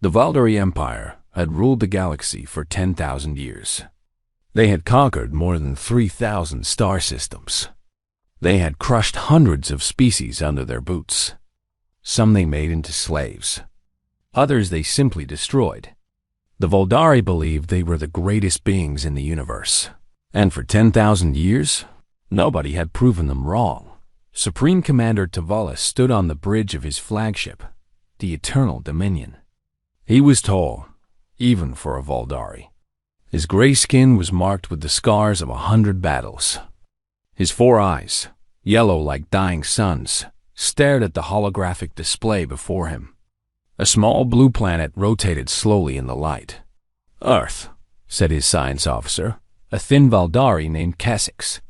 The Valdari Empire had ruled the galaxy for 10,000 years. They had conquered more than 3,000 star systems. They had crushed hundreds of species under their boots. Some they made into slaves. Others they simply destroyed. The Valdari believed they were the greatest beings in the universe. And for 10,000 years, nobody had proven them wrong. Supreme Commander Tavalis stood on the bridge of his flagship, the Eternal Dominion. He was tall, even for a Valdari. His gray skin was marked with the scars of 100 battles. His 4 eyes, yellow like dying suns, stared at the holographic display before him. A small blue planet rotated slowly in the light. "Earth," said his science officer, a thin Valdari named Kesix.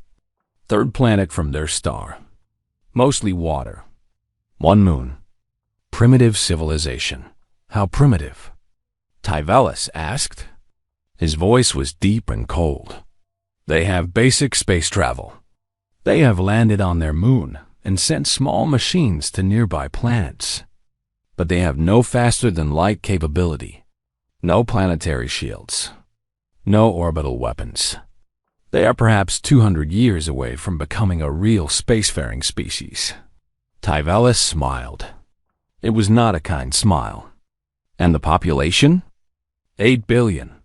"Third planet from their star. Mostly water. 1 moon. Primitive civilization." "How primitive?" Tyvalis asked. His voice was deep and cold. "They have basic space travel. They have landed on their moon and sent small machines to nearby planets. But they have no faster-than-light capability, no planetary shields, no orbital weapons. They are perhaps 200 years away from becoming a real spacefaring species." Tyvalis smiled. It was not a kind smile. "And the population?" 8 billion.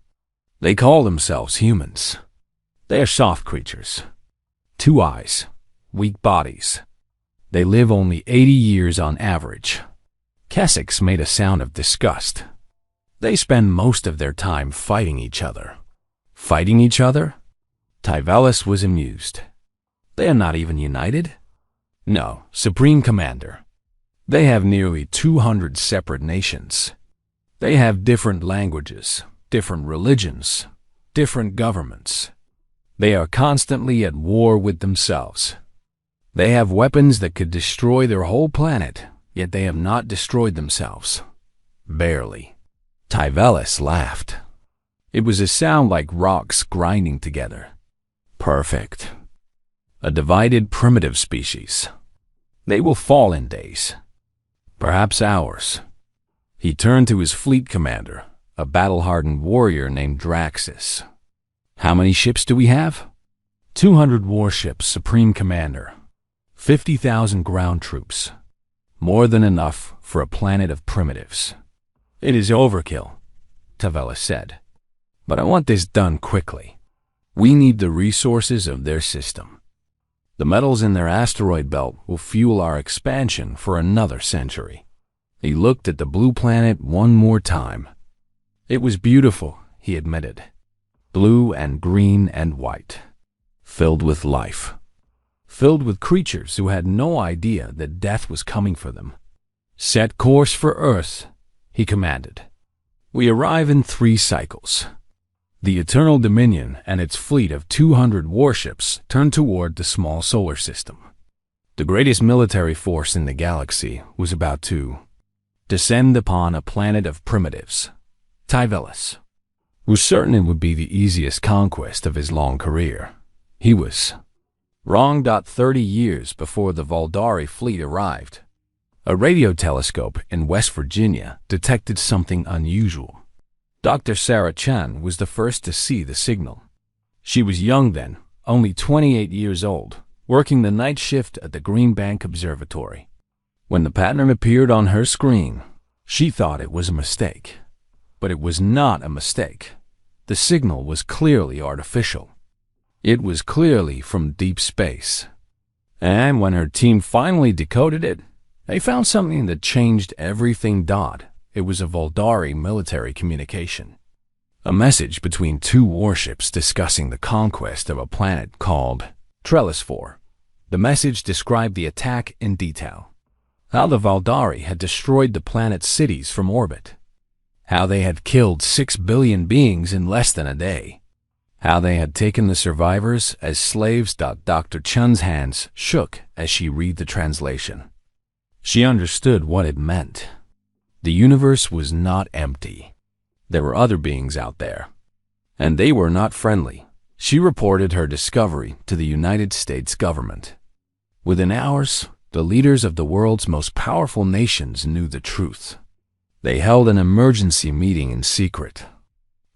They call themselves humans. They are soft creatures. 2 eyes, weak bodies. They live only 80 years on average." Kesix made a sound of disgust. "They spend most of their time fighting each other." "Fighting each other?" Tyvalis was amused. "They are not even united?" "No, Supreme Commander. They have nearly 200 separate nations. They have different languages, different religions, different governments. They are constantly at war with themselves. They have weapons that could destroy their whole planet, yet they have not destroyed themselves. Barely." Tyvalis laughed. It was a sound like rocks grinding together. "Perfect. A divided primitive species. They will fall in days, perhaps hours." He turned to his fleet commander, a battle-hardened warrior named Draxus. "How many ships do we have?" 200 warships, Supreme Commander. 50,000 ground troops. More than enough for a planet of primitives. "It is overkill," Tavalis said. "But I want this done quickly. We need the resources of their system. The metals in their asteroid belt will fuel our expansion for another century." He looked at the blue planet one more time. It was beautiful, he admitted. Blue and green and white. Filled with life. Filled with creatures who had no idea that death was coming for them. "Set course for Earth," he commanded. "We arrive in 3 cycles." The Eternal Dominion and its fleet of 200 warships turned toward the small solar system. The greatest military force in the galaxy was about to descend upon a planet of primitives. Tyvalis was certain it would be the easiest conquest of his long career. He was wrong. 30 years before the Valdari fleet arrived, a radio telescope in West Virginia detected something unusual. Dr. Sarah Chan was the first to see the signal. She was young then, only 28 years old, working the night shift at the Green Bank Observatory. When the pattern appeared on her screen, she thought it was a mistake. But it was not a mistake. The signal was clearly artificial. It was clearly from deep space. And when her team finally decoded it, they found something that changed everything. It was a Valdari military communication. A message between 2 warships discussing the conquest of a planet called Trellis 4. The message described the attack in detail. How the Valdari had destroyed the planet's cities from orbit. How they had killed 6 billion beings in less than a day. How they had taken the survivors as slaves. Dr. Chun's hands shook as she read the translation. She understood what it meant. The universe was not empty. There were other beings out there. And they were not friendly. She reported her discovery to the United States government. Within hours, the leaders of the world's most powerful nations knew the truth. They held an emergency meeting in secret.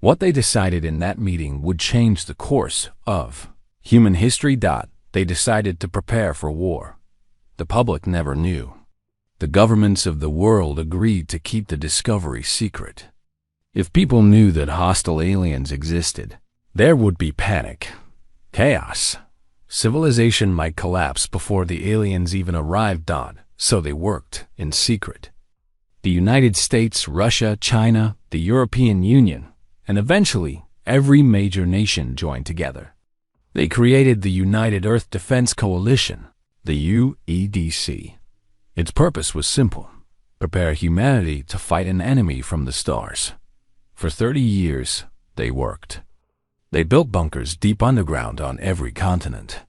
What they decided in that meeting would change the course of human history. They decided to prepare for war. The public never knew. The governments of the world agreed to keep the discovery secret. If people knew that hostile aliens existed, there would be panic, chaos. Civilization might collapse before the aliens even arrived. So they worked in secret. The United States, Russia, China, the European Union, and eventually every major nation joined together. They created the United Earth Defense Coalition, the UEDC. Its purpose was simple: prepare humanity to fight an enemy from the stars. For 30 years, they worked. They built bunkers deep underground on every continent.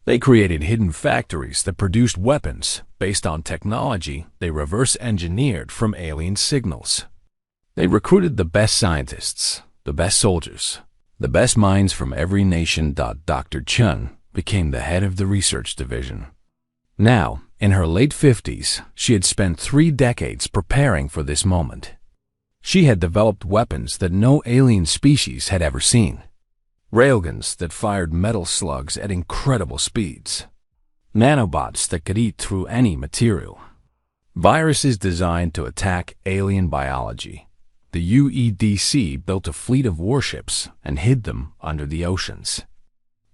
They created hidden factories that produced weapons based on technology they reverse-engineered from alien signals. They recruited the best scientists, the best soldiers, the best minds from every nation. Dr. Chun became the head of the research division. Now, in her late 50s, she had spent 3 decades preparing for this moment. She had developed weapons that no alien species had ever seen. Railguns that fired metal slugs at incredible speeds. Nanobots that could eat through any material. Viruses designed to attack alien biology. The UEDC built a fleet of warships and hid them under the oceans.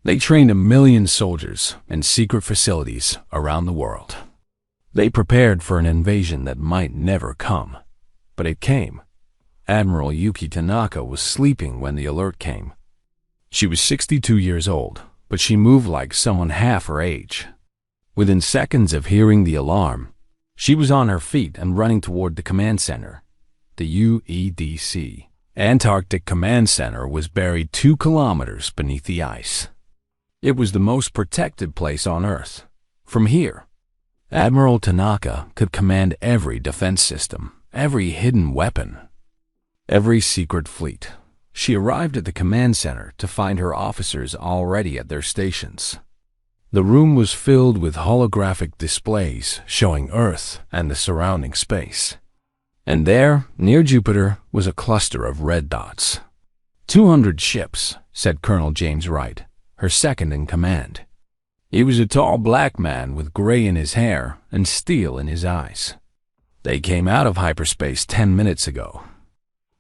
They trained 1 million soldiers in secret facilities around the world. They prepared for an invasion that might never come. But it came. Admiral Yuki Tanaka was sleeping when the alert came. She was 62 years old, but she moved like someone half her age. Within seconds of hearing the alarm, she was on her feet and running toward the command center. The UEDC Antarctic Command Center was buried 2 kilometers beneath the ice. It was the most protected place on Earth. From here, Admiral Tanaka could command every defense system, every hidden weapon, every secret fleet. She arrived at the command center to find her officers already at their stations. The room was filled with holographic displays showing Earth and the surrounding space. And there, near Jupiter, was a cluster of red dots. 200 ships, said Colonel James Wright, her second in command. He was a tall black man with gray in his hair and steel in his eyes. They came out of hyperspace 10 minutes ago.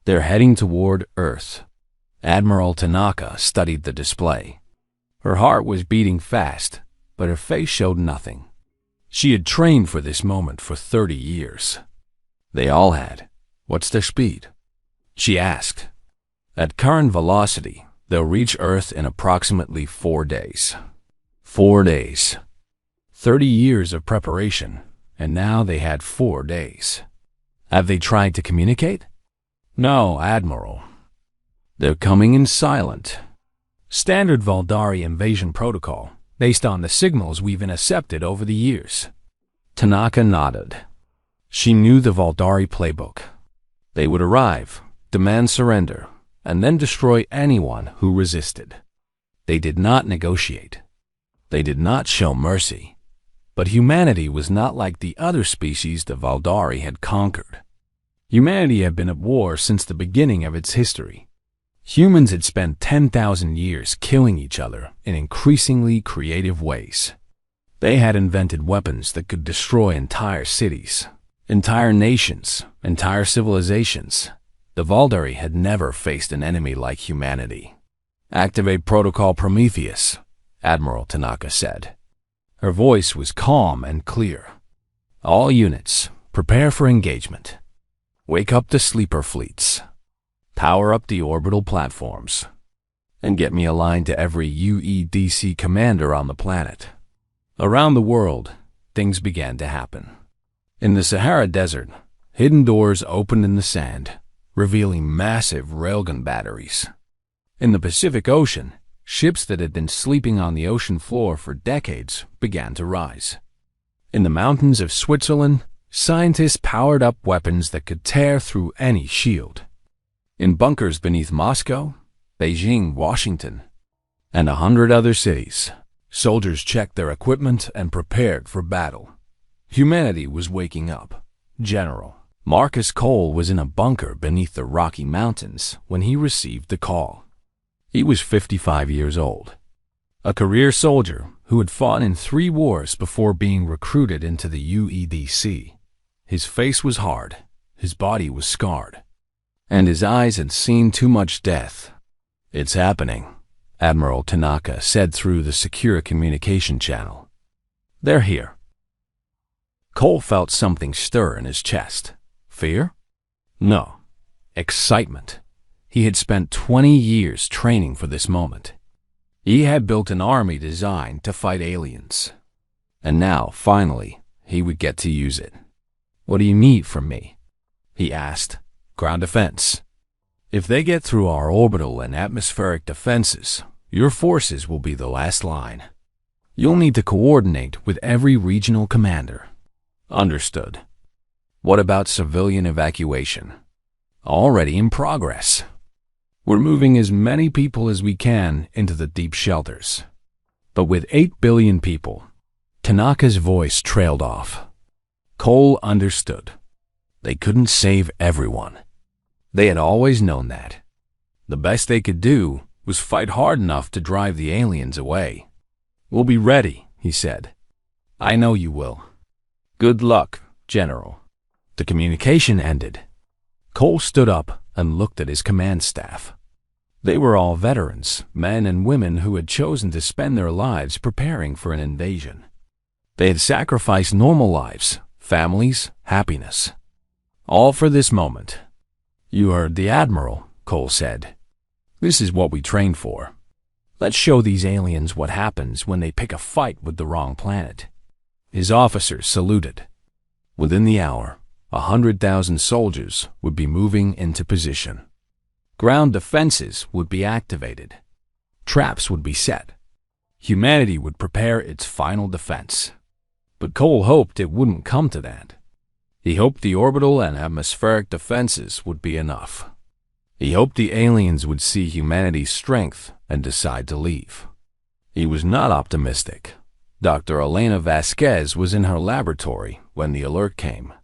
They're heading toward Earth. Admiral Tanaka studied the display. Her heart was beating fast, but her face showed nothing. She had trained for this moment for 30 years. They all had. What's their speed? She asked. At current velocity, they'll reach Earth in approximately 4 days. 4 days. 30 years of preparation, and now they had 4 days. Have they tried to communicate? No, Admiral. They're coming in silent. Standard Valdari invasion protocol, based on the signals we've intercepted over the years. Tanaka nodded. She knew the Valdari playbook. They would arrive, demand surrender, and then destroy anyone who resisted. They did not negotiate. They did not show mercy. But humanity was not like the other species the Valdari had conquered. Humanity had been at war since the beginning of its history. Humans had spent 10,000 years killing each other in increasingly creative ways. They had invented weapons that could destroy entire cities, entire nations, entire civilizations. The Valdari had never faced an enemy like humanity. Activate Protocol Prometheus, Admiral Tanaka said. Her voice was calm and clear. All units, prepare for engagement. Wake up the sleeper fleets. Power up the orbital platforms. And get me aligned to every UEDC commander on the planet. Around the world, things began to happen. In the Sahara Desert, hidden doors opened in the sand, revealing massive railgun batteries. In the Pacific Ocean, ships that had been sleeping on the ocean floor for decades began to rise. In the mountains of Switzerland, scientists powered up weapons that could tear through any shield. In bunkers beneath Moscow, Beijing, Washington, and 100 other cities, soldiers checked their equipment and prepared for battle. Humanity was waking up. General, Marcus Cole was in a bunker beneath the Rocky Mountains when he received the call. He was 55 years old, a career soldier who had fought in 3 wars before being recruited into the UEDC. His face was hard, his body was scarred, and his eyes had seen too much death. "It's happening," Admiral Tanaka said through the secure communication channel. "They're here." Cole felt something stir in his chest. Fear? No. Excitement. He had spent 20 years training for this moment. He had built an army designed to fight aliens. And now, finally, he would get to use it. "What do you need from me?" he asked. "Ground defense. If they get through our orbital and atmospheric defenses, your forces will be the last line. You'll need to coordinate with every regional commander." "Understood." "What about civilian evacuation?" "Already in progress. We're moving as many people as we can into the deep shelters. But with 8 billion people," Tanaka's voice trailed off. Cole understood. They couldn't save everyone. They had always known that. The best they could do was fight hard enough to drive the aliens away. "We'll be ready," he said. "I know you will." "Good luck, General." The communication ended. Cole stood up and looked at his command staff. They were all veterans, men and women who had chosen to spend their lives preparing for an invasion. They had sacrificed normal lives, families, happiness, all for this moment. "You heard the Admiral," Cole said. "This is what we trained for. Let's show these aliens what happens when they pick a fight with the wrong planet." His officers saluted. Within the hour, 100,000 soldiers would be moving into position. Ground defenses would be activated. Traps would be set. Humanity would prepare its final defense. But Cole hoped it wouldn't come to that. He hoped the orbital and atmospheric defenses would be enough. He hoped the aliens would see humanity's strength and decide to leave. He was not optimistic. Dr. Elena Vasquez was in her laboratory when the alert came.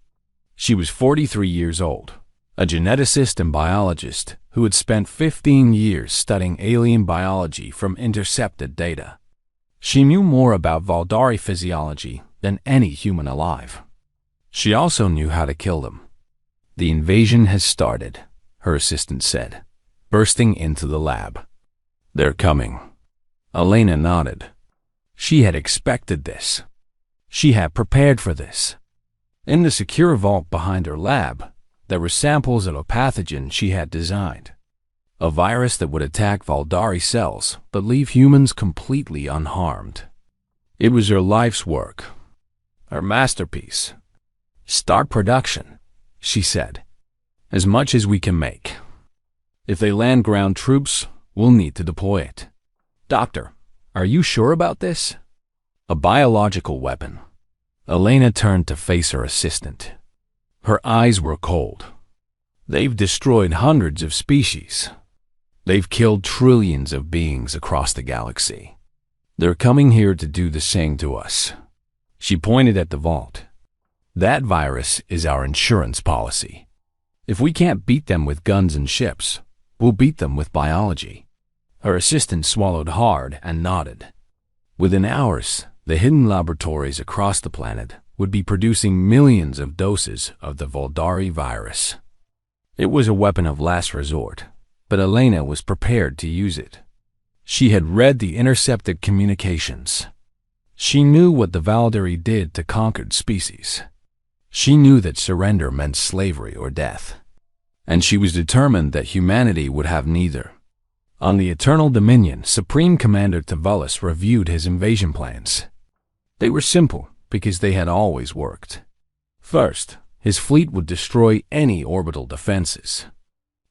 She was 43 years old, a geneticist and biologist who had spent 15 years studying alien biology from intercepted data. She knew more about Valdari physiology than any human alive. She also knew how to kill them. "The invasion has started," her assistant said, bursting into the lab. "They're coming." Elena nodded. She had expected this. She had prepared for this. In the secure vault behind her lab, there were samples of a pathogen she had designed. A virus that would attack Valdari cells but leave humans completely unharmed. It was her life's work, her masterpiece. "Start production," she said. "As much as we can make. If they land ground troops, we'll need to deploy it." "Doctor, are you sure about this?" "A biological weapon." Elena turned to face her assistant. Her eyes were cold. "They've destroyed hundreds of species. They've killed trillions of beings across the galaxy. They're coming here to do the same to us." She pointed at the vault. "That virus is our insurance policy. If we can't beat them with guns and ships, we'll beat them with biology." Her assistant swallowed hard and nodded. Within hours, the hidden laboratories across the planet would be producing millions of doses of the Valdari virus. It was a weapon of last resort, but Elena was prepared to use it. She had read the intercepted communications. She knew what the Valdari did to conquered species. She knew that surrender meant slavery or death. And she was determined that humanity would have neither. On the Eternal Dominion, Supreme Commander Tavalis reviewed his invasion plans. They were simple because they had always worked. First, his fleet would destroy any orbital defenses.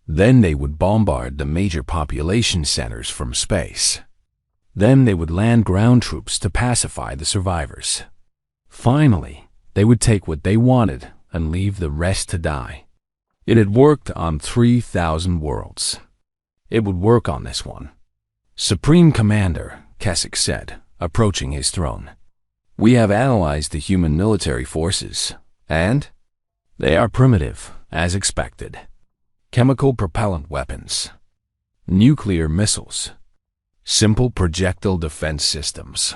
Then they would bombard the major population centers from space. Then they would land ground troops to pacify the survivors. Finally, they would take what they wanted and leave the rest to die. It had worked on 3,000 worlds. It would work on this one. "Supreme Commander," Keswick said, approaching his throne, "we have analyzed the human military forces, and They are primitive, as expected. Chemical propellant weapons, nuclear missiles, simple projectile defense systems.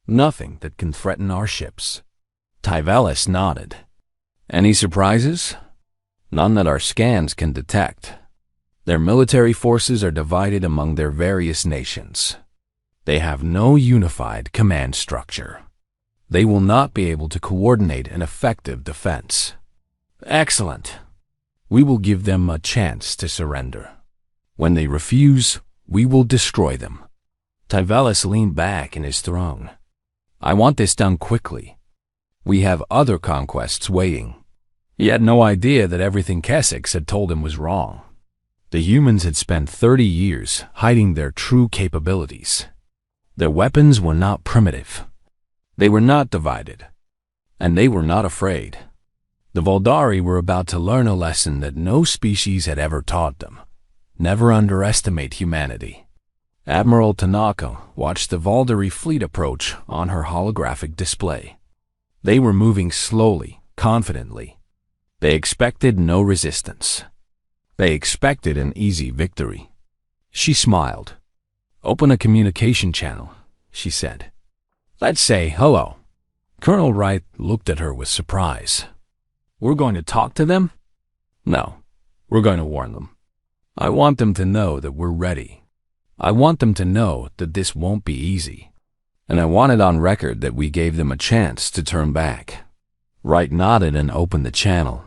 Nothing that can threaten our ships. Tyvelis nodded. Any surprises? None that our scans can detect. Their military forces are divided among their various nations. They have no unified command structure. They will not be able to coordinate an effective defense. Excellent. We will give them a chance to surrender. When they refuse, we will destroy them. Tyvelis leaned back in his throne. I want this done quickly. We have other conquests waiting. He had no idea that everything Kessex had told him was wrong. The humans had spent 30 years hiding their true capabilities. Their weapons were not primitive. They were not divided. And they were not afraid. The Voldari were about to learn a lesson that no species had ever taught them. Never underestimate humanity. Admiral Tanaka watched the Voldari fleet approach on her holographic display. They were moving slowly, confidently. They expected no resistance. They expected an easy victory. She smiled. Open a communication channel, she said. Let's say hello. Colonel Wright looked at her with surprise. We're going to talk to them? No, we're going to warn them. I want them to know that we're ready. I want them to know that this won't be easy. And I want it on record that we gave them a chance to turn back. Wright nodded and opened the channel.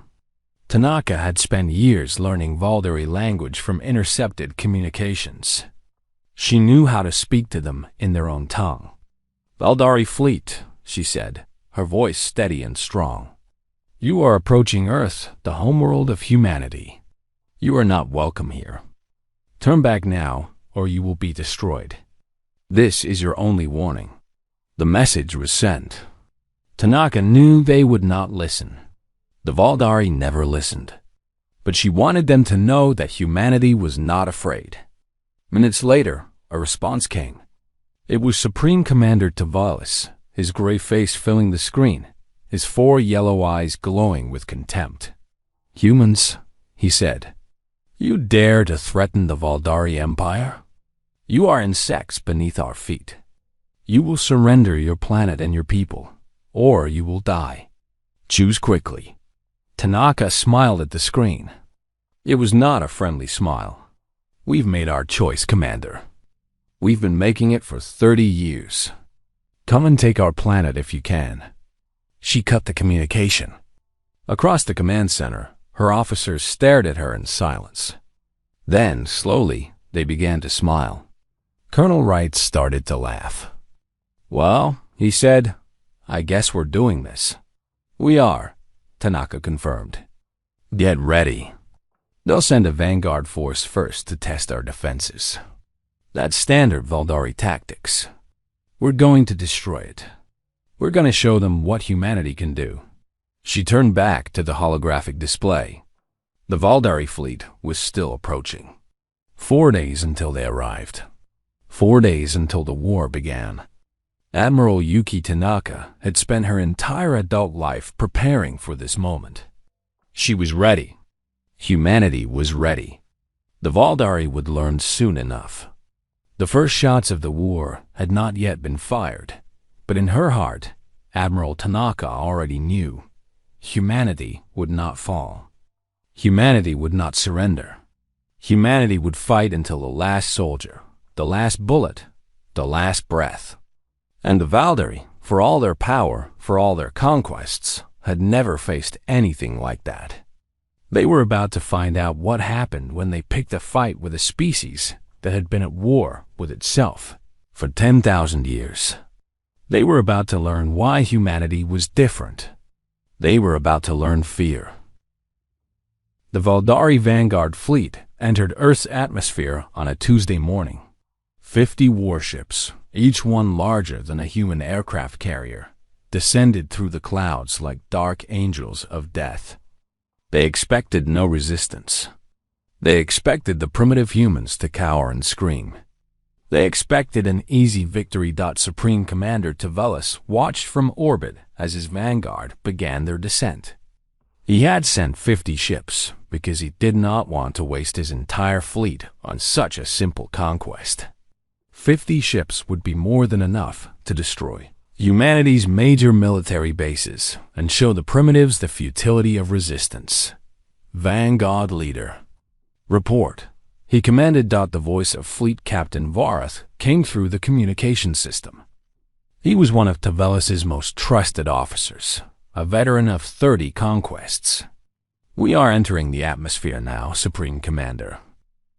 Tanaka had spent years learning Voldari language from intercepted communications. She knew how to speak to them in their own tongue. Voldari fleet, she said, her voice steady and strong. You are approaching Earth, the homeworld of humanity. You are not welcome here. Turn back now, or you will be destroyed. This is your only warning. The message was sent. Tanaka knew they would not listen. The Voldari never listened. But she wanted them to know that humanity was not afraid. Minutes later, a response came. It was Supreme Commander Tyvelis, his gray face filling the screen, his 4 yellow eyes glowing with contempt. Humans, he said, you dare to threaten the Voldari Empire? You are insects beneath our feet. You will surrender your planet and your people, or you will die. Choose quickly. Tanaka smiled at the screen. It was not a friendly smile. We've made our choice, Commander. We've been making it for 30 years. Come and take our planet if you can. She cut the communication. Across the command center, her officers stared at her in silence. Then, slowly, they began to smile. Colonel Wright started to laugh. Well, he said, I guess we're doing this. We are, Tanaka confirmed. Get ready. They'll send a vanguard force first to test our defenses. That's standard Voldari tactics. We're going to destroy it. We're going to show them what humanity can do. She turned back to the holographic display. The Voldari fleet was still approaching. 4 days until they arrived. 4 days until the war began. Admiral Yuki Tanaka had spent her entire adult life preparing for this moment. She was ready. Humanity was ready. The Voldari would learn soon enough. The first shots of the war had not yet been fired, but in her heart, Admiral Tanaka already knew. Humanity would not fall. Humanity would not surrender. Humanity would fight until the last soldier, the last bullet, the last breath. And the Voldari, for all their power, for all their conquests, had never faced anything like that. They were about to find out what happened when they picked a fight with a species that had been at war with itself for 10,000 years. They were about to learn why humanity was different. They were about to learn fear. The Voldari Vanguard fleet entered Earth's atmosphere on a Tuesday morning. 50 warships, each one larger than a human aircraft carrier, descended through the clouds like dark angels of death. They expected no resistance. They expected the primitive humans to cower and scream. They expected an easy victory. Supreme Commander Tyvelis watched from orbit as his vanguard began their descent. He had sent 50 ships because he did not want to waste his entire fleet on such a simple conquest. 50 ships would be more than enough to destroy humanity's major military bases and show the primitives the futility of resistance. Vanguard Leader. Report. He commanded. The voice of Fleet Captain Varath came through the communication system. He was one of Tavelis's most trusted officers, a veteran of 30 conquests. We are entering the atmosphere now, Supreme Commander.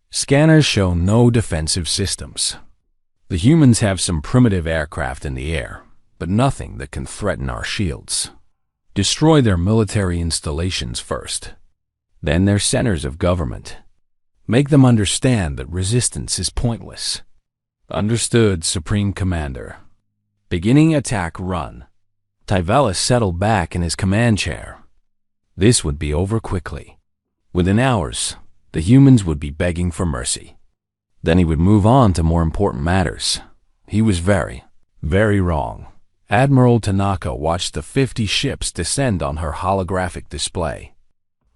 Scanners show no defensive systems. The humans have some primitive aircraft in the air, but nothing that can threaten our shields. Destroy their military installations first, then their centers of government. Make them understand that resistance is pointless. Understood, Supreme Commander. Beginning attack run. Tavelis settled back in his command chair. This would be over quickly. Within hours, the humans would be begging for mercy. Then he would move on to more important matters. He was very, very wrong. Admiral Tanaka watched the 50 ships descend on her holographic display.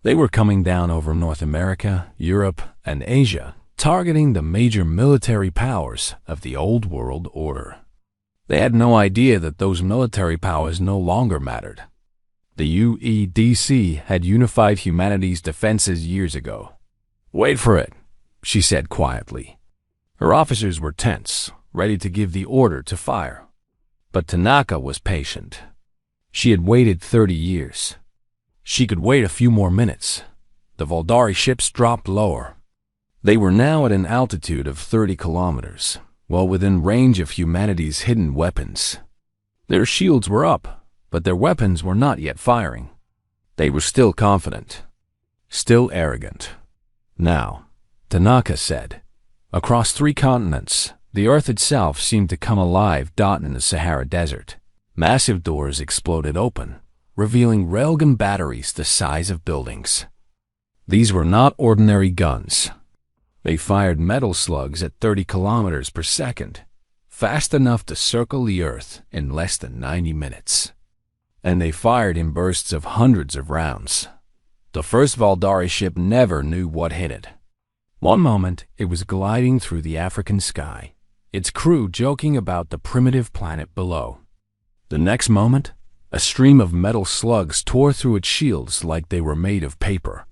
They were coming down over North America, Europe, and Asia, targeting the major military powers of the Old World Order. They had no idea that those military powers no longer mattered. The UEDC had unified humanity's defenses years ago. Wait for it, she said quietly. Her officers were tense, ready to give the order to fire. But Tanaka was patient. She had waited 30 years. She could wait a few more minutes. The Voldari ships dropped lower. They were now at an altitude of 30 kilometers, well within range of humanity's hidden weapons. Their shields were up, but their weapons were not yet firing. They were still confident, still arrogant. Now, Tanaka said, across 3 continents, the Earth itself seemed to come alive. In the Sahara Desert, massive doors exploded open, revealing railgun batteries the size of buildings. These were not ordinary guns. They fired metal slugs at 30 kilometers per second, fast enough to circle the Earth in less than 90 minutes. And they fired in bursts of hundreds of rounds. The first Voldari ship never knew what hit it. One moment, it was gliding through the African sky, its crew joking about the primitive planet below. The next moment, a stream of metal slugs tore through its shields like they were made of paper.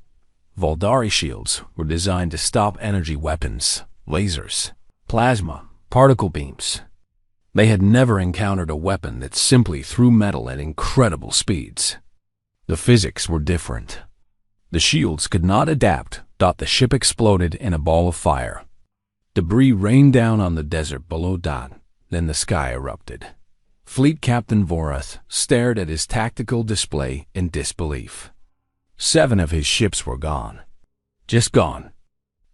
Voldari shields were designed to stop energy weapons, lasers, plasma, particle beams. They had never encountered a weapon that simply threw metal at incredible speeds. The physics were different. The shields could not adapt. The ship exploded in a ball of fire. Debris rained down on the desert below. Then the sky erupted. Fleet Captain Varath stared at his tactical display in disbelief. 7 of his ships were gone. Just gone.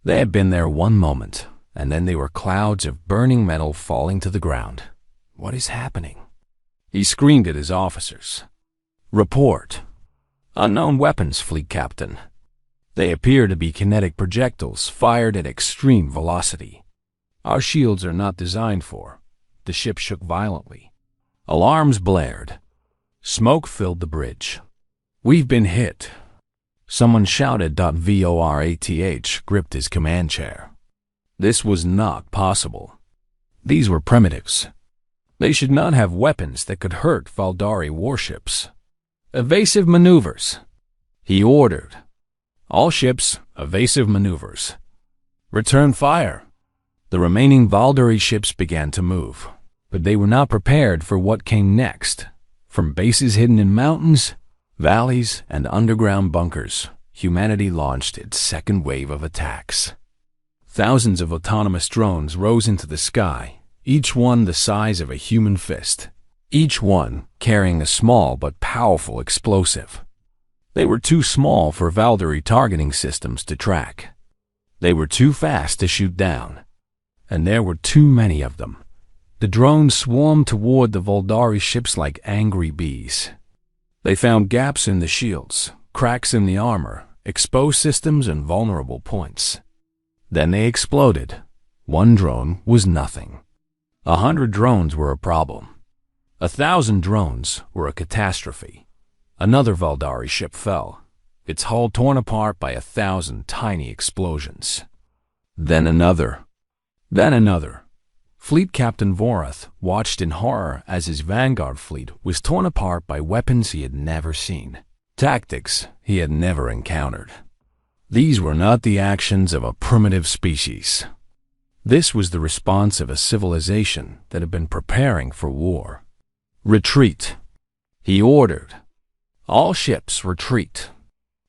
They had been there one moment, and then they were clouds of burning metal falling to the ground. What is happening? He screamed at his officers. Report. Unknown weapons, Fleet Captain. They appear to be kinetic projectiles fired at extreme velocity. Our shields are not designed for. The ship shook violently. Alarms blared. Smoke filled the bridge. We've been hit. Someone shouted. Vorath gripped his command chair. This was not possible. These were primitives. They should not have weapons that could hurt Voldari warships. Evasive maneuvers. He ordered. All ships, evasive maneuvers. Return fire. The remaining Voldari ships began to move, but they were not prepared for what came next. From bases hidden in mountains, valleys, and underground bunkers, humanity launched its second wave of attacks. Thousands of autonomous drones rose into the sky, each one the size of a human fist, each one carrying a small but powerful explosive. They were too small for Voldari targeting systems to track. They were too fast to shoot down. And there were too many of them. The drones swarmed toward the Voldari ships like angry bees. They found gaps in the shields, cracks in the armor, exposed systems, and vulnerable points. Then they exploded. One drone was nothing. 100 drones were a problem. 1,000 drones were a catastrophe. Another Voldari ship fell, its hull torn apart by 1,000 tiny explosions. Then another. Then another. Fleet Captain Vorath watched in horror as his Vanguard fleet was torn apart by weapons he had never seen, tactics he had never encountered. These were not the actions of a primitive species. This was the response of a civilization that had been preparing for war. Retreat. He ordered. All ships retreat.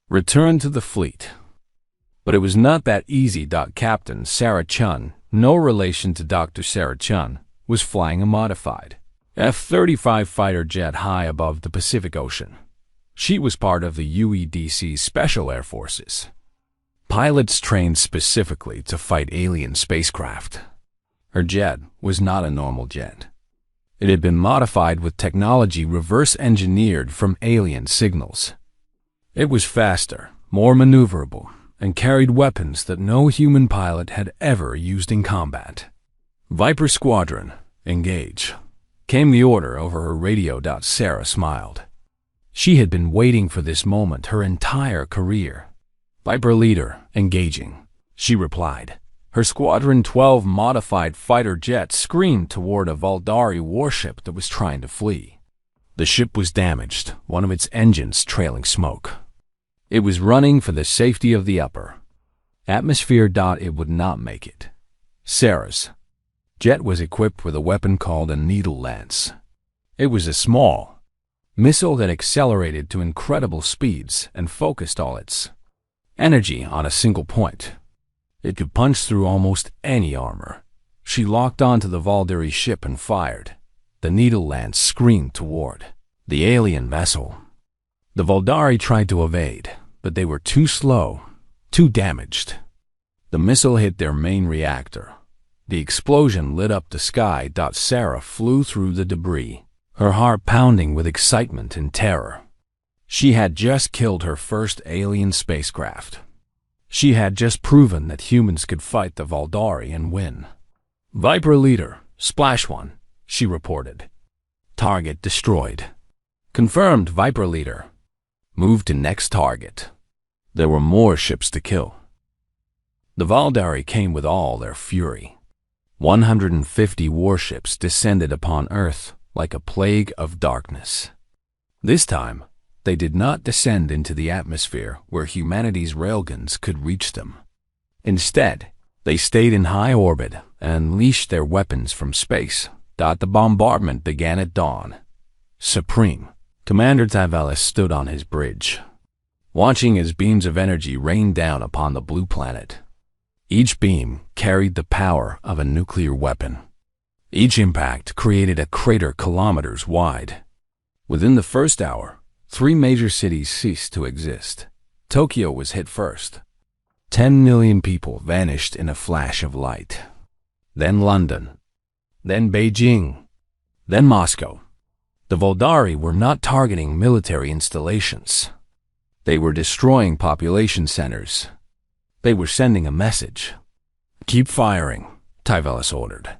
Return to the fleet. But it was not that easy. Captain Sarah Chun, no relation to Dr. Sarah Chun, was flying a modified F-35 fighter jet high above the Pacific Ocean. She was part of the UEDC's Special Air Forces, pilots trained specifically to fight alien spacecraft. Her jet was not a normal jet. It had been modified with technology reverse-engineered from alien signals. It was faster, more maneuverable, and carried weapons that no human pilot had ever used in combat. Viper Squadron, engage, came the order over her radio. Sarah smiled. She had been waiting for this moment her entire career. Viper Leader, engaging, she replied. Her Squadron 12 modified fighter jet screamed toward a Voldari warship that was trying to flee. The ship was damaged, one of its engines trailing smoke. It was running for the safety of the upper atmosphere. It would not make it. Sarah's jet was equipped with a weapon called a needle lance. It was a small missile that accelerated to incredible speeds and focused all its energy on a single point. It could punch through almost any armor. She locked onto the Voldari ship and fired. The needle lance screamed toward the alien vessel. The Voldari tried to evade, but they were too slow, too damaged. The missile hit their main reactor. The explosion lit up the sky. Sarah flew through the debris, her heart pounding with excitement and terror. She had just killed her first alien spacecraft. She had just proven that humans could fight the Voldari and win. Viper Leader, Splash One, she reported. Target destroyed. Confirmed, Viper Leader. Move to next target. There were more ships to kill. The Voldari came with all their fury. 150 warships descended upon Earth like a plague of darkness. This time, they did not descend into the atmosphere where humanity's railguns could reach them. Instead, they stayed in high orbit and unleashed their weapons from space. The bombardment began at dawn. Supreme Commander Tavalis stood on his bridge, watching as beams of energy rained down upon the blue planet. Each beam carried the power of a nuclear weapon. Each impact created a crater kilometers wide. Within the first hour, 3 major cities ceased to exist. Tokyo was hit first. 10 million people vanished in a flash of light. Then London. Then Beijing. Then Moscow. The Voldari were not targeting military installations. They were destroying population centers. They were sending a message. Keep firing, Tavalis ordered.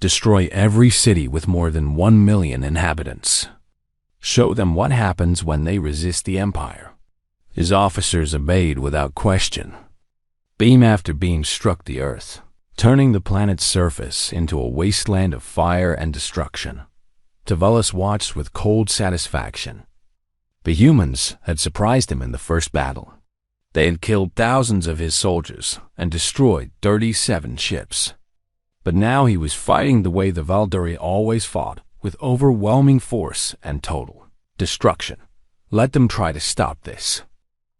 Destroy every city with more than 1 million inhabitants. Show them what happens when they resist the Empire. His officers obeyed without question. Beam after beam struck the Earth, turning the planet's surface into a wasteland of fire and destruction. Tavalis watched with cold satisfaction. The humans had surprised him in the first battle. They had killed thousands of his soldiers and destroyed 37 ships. But now he was fighting the way the Voldari always fought, with overwhelming force and total destruction. Let them try to stop this.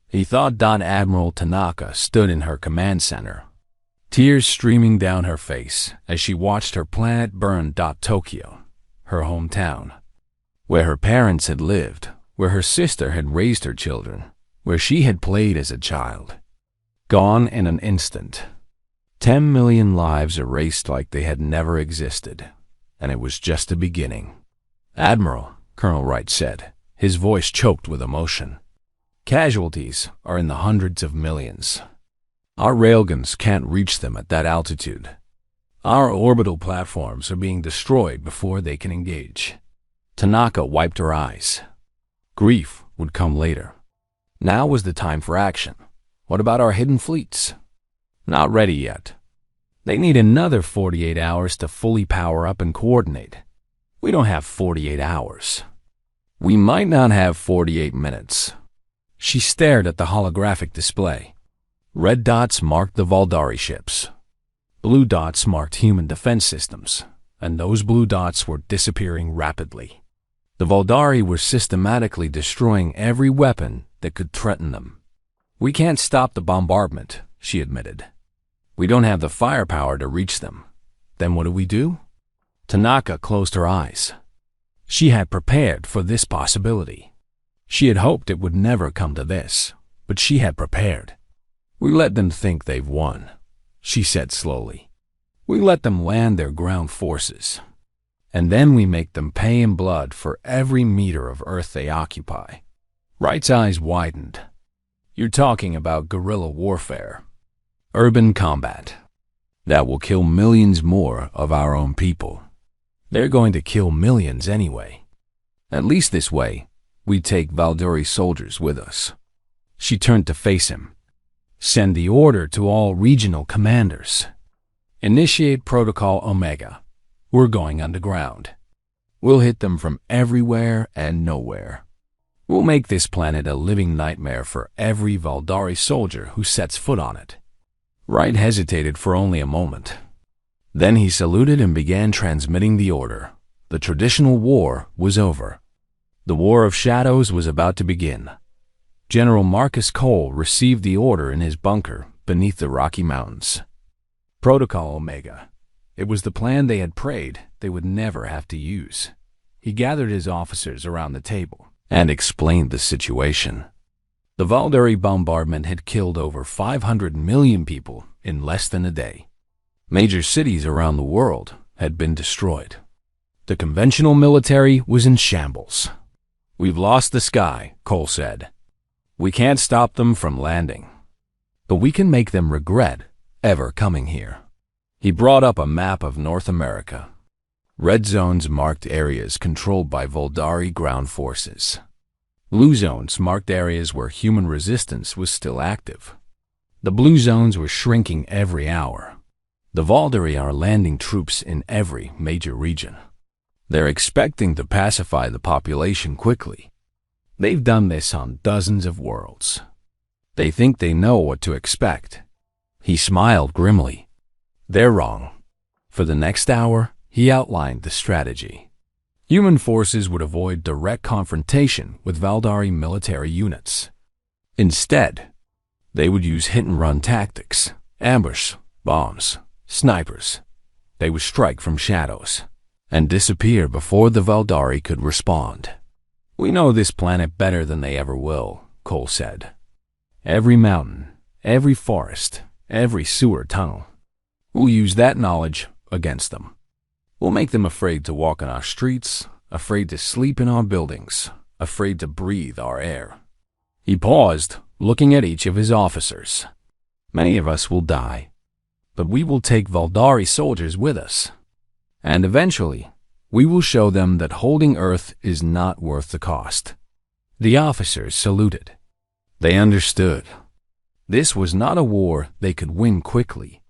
He thought. Admiral Tanaka stood in her command center, tears streaming down her face as she watched her planet burn. Tokyo, her hometown, where her parents had lived, where her sister had raised her children, where she had played as a child. Gone in an instant. 10 million lives erased like they had never existed. And it was just a beginning. Admiral, Colonel Wright said, his voice choked with emotion. Casualties are in the hundreds of millions. Our railguns can't reach them at that altitude. Our orbital platforms are being destroyed before they can engage. Tanaka wiped her eyes. Grief would come later. Now was the time for action. What about our hidden fleets? Not ready yet. They need another 48 hours to fully power up and coordinate. We don't have 48 hours. We might not have 48 minutes. She stared at the holographic display. Red dots marked the Valdari ships. Blue dots marked human defense systems, and those blue dots were disappearing rapidly. The Valdari were systematically destroying every weapon that could threaten them. We can't stop the bombardment, she admitted. We don't have the firepower to reach them. Then what do? Tanaka closed her eyes. She had prepared for this possibility. She had hoped it would never come to this, but she had prepared. We let them think they've won, she said slowly. We let them land their ground forces. And then we make them pay in blood for every meter of Earth they occupy. Wright's eyes widened. You're talking about guerrilla warfare. Urban combat. That will kill millions more of our own people. They're going to kill millions anyway. At least this way, we take Valdari soldiers with us. She turned to face him. Send the order to all regional commanders. Initiate Protocol Omega. We're going underground. We'll hit them from everywhere and nowhere. We'll make this planet a living nightmare for every Valdari soldier who sets foot on it. Wright hesitated for only a moment. Then he saluted and began transmitting the order. The traditional war was over. The War of Shadows was about to begin. General Marcus Cole received the order in his bunker beneath the Rocky Mountains. Protocol Omega. It was the plan they had prayed they would never have to use. He gathered his officers around the table and explained the situation. The Valdari bombardment had killed over 500 million people in less than a day. Major cities around the world had been destroyed. The conventional military was in shambles. We've lost the sky, Cole said. We can't stop them from landing, but we can make them regret ever coming here. He brought up a map of North America. Red zones marked areas controlled by Valdari ground forces. Blue zones marked areas where human resistance was still active. The blue zones were shrinking every hour. The Valdari are landing troops in every major region. They're expecting to pacify the population quickly. They've done this on dozens of worlds. They think they know what to expect. He smiled grimly. They're wrong. For the next hour, he outlined the strategy. Human forces would avoid direct confrontation with Valdari military units. Instead, they would use hit-and-run tactics, ambush, bombs, snipers. They would strike from shadows and disappear before the Valdari could respond. We know this planet better than they ever will, Cole said. Every mountain, every forest, every sewer tunnel. We'll use that knowledge against them. We'll make them afraid to walk on our streets, afraid to sleep in our buildings, afraid to breathe our air. He paused, looking at each of his officers. Many of us will die, but we will take Valdari soldiers with us. And eventually, we will show them that holding Earth is not worth the cost. The officers saluted. They understood. This was not a war they could win quickly.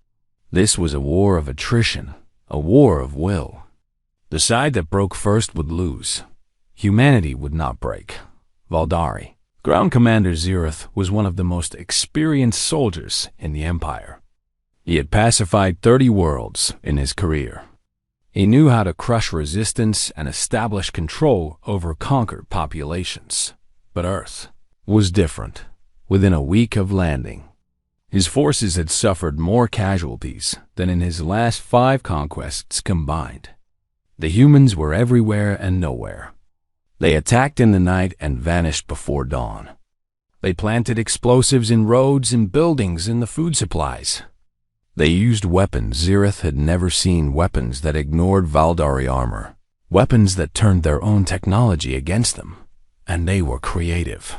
This was a war of attrition. A war of will. The side that broke first would lose. Humanity would not break. Valdari. Ground Commander Zereth was one of the most experienced soldiers in the Empire. He had pacified 30 worlds in his career. He knew how to crush resistance and establish control over conquered populations. But Earth was different. Within a week of landing, his forces had suffered more casualties than in his last 5 conquests combined. The humans were everywhere and nowhere. They attacked in the night and vanished before dawn. They planted explosives in roads and buildings and the food supplies. They used weapons Zereth had never seen, weapons that ignored Valdari armor, weapons that turned their own technology against them, and they were creative.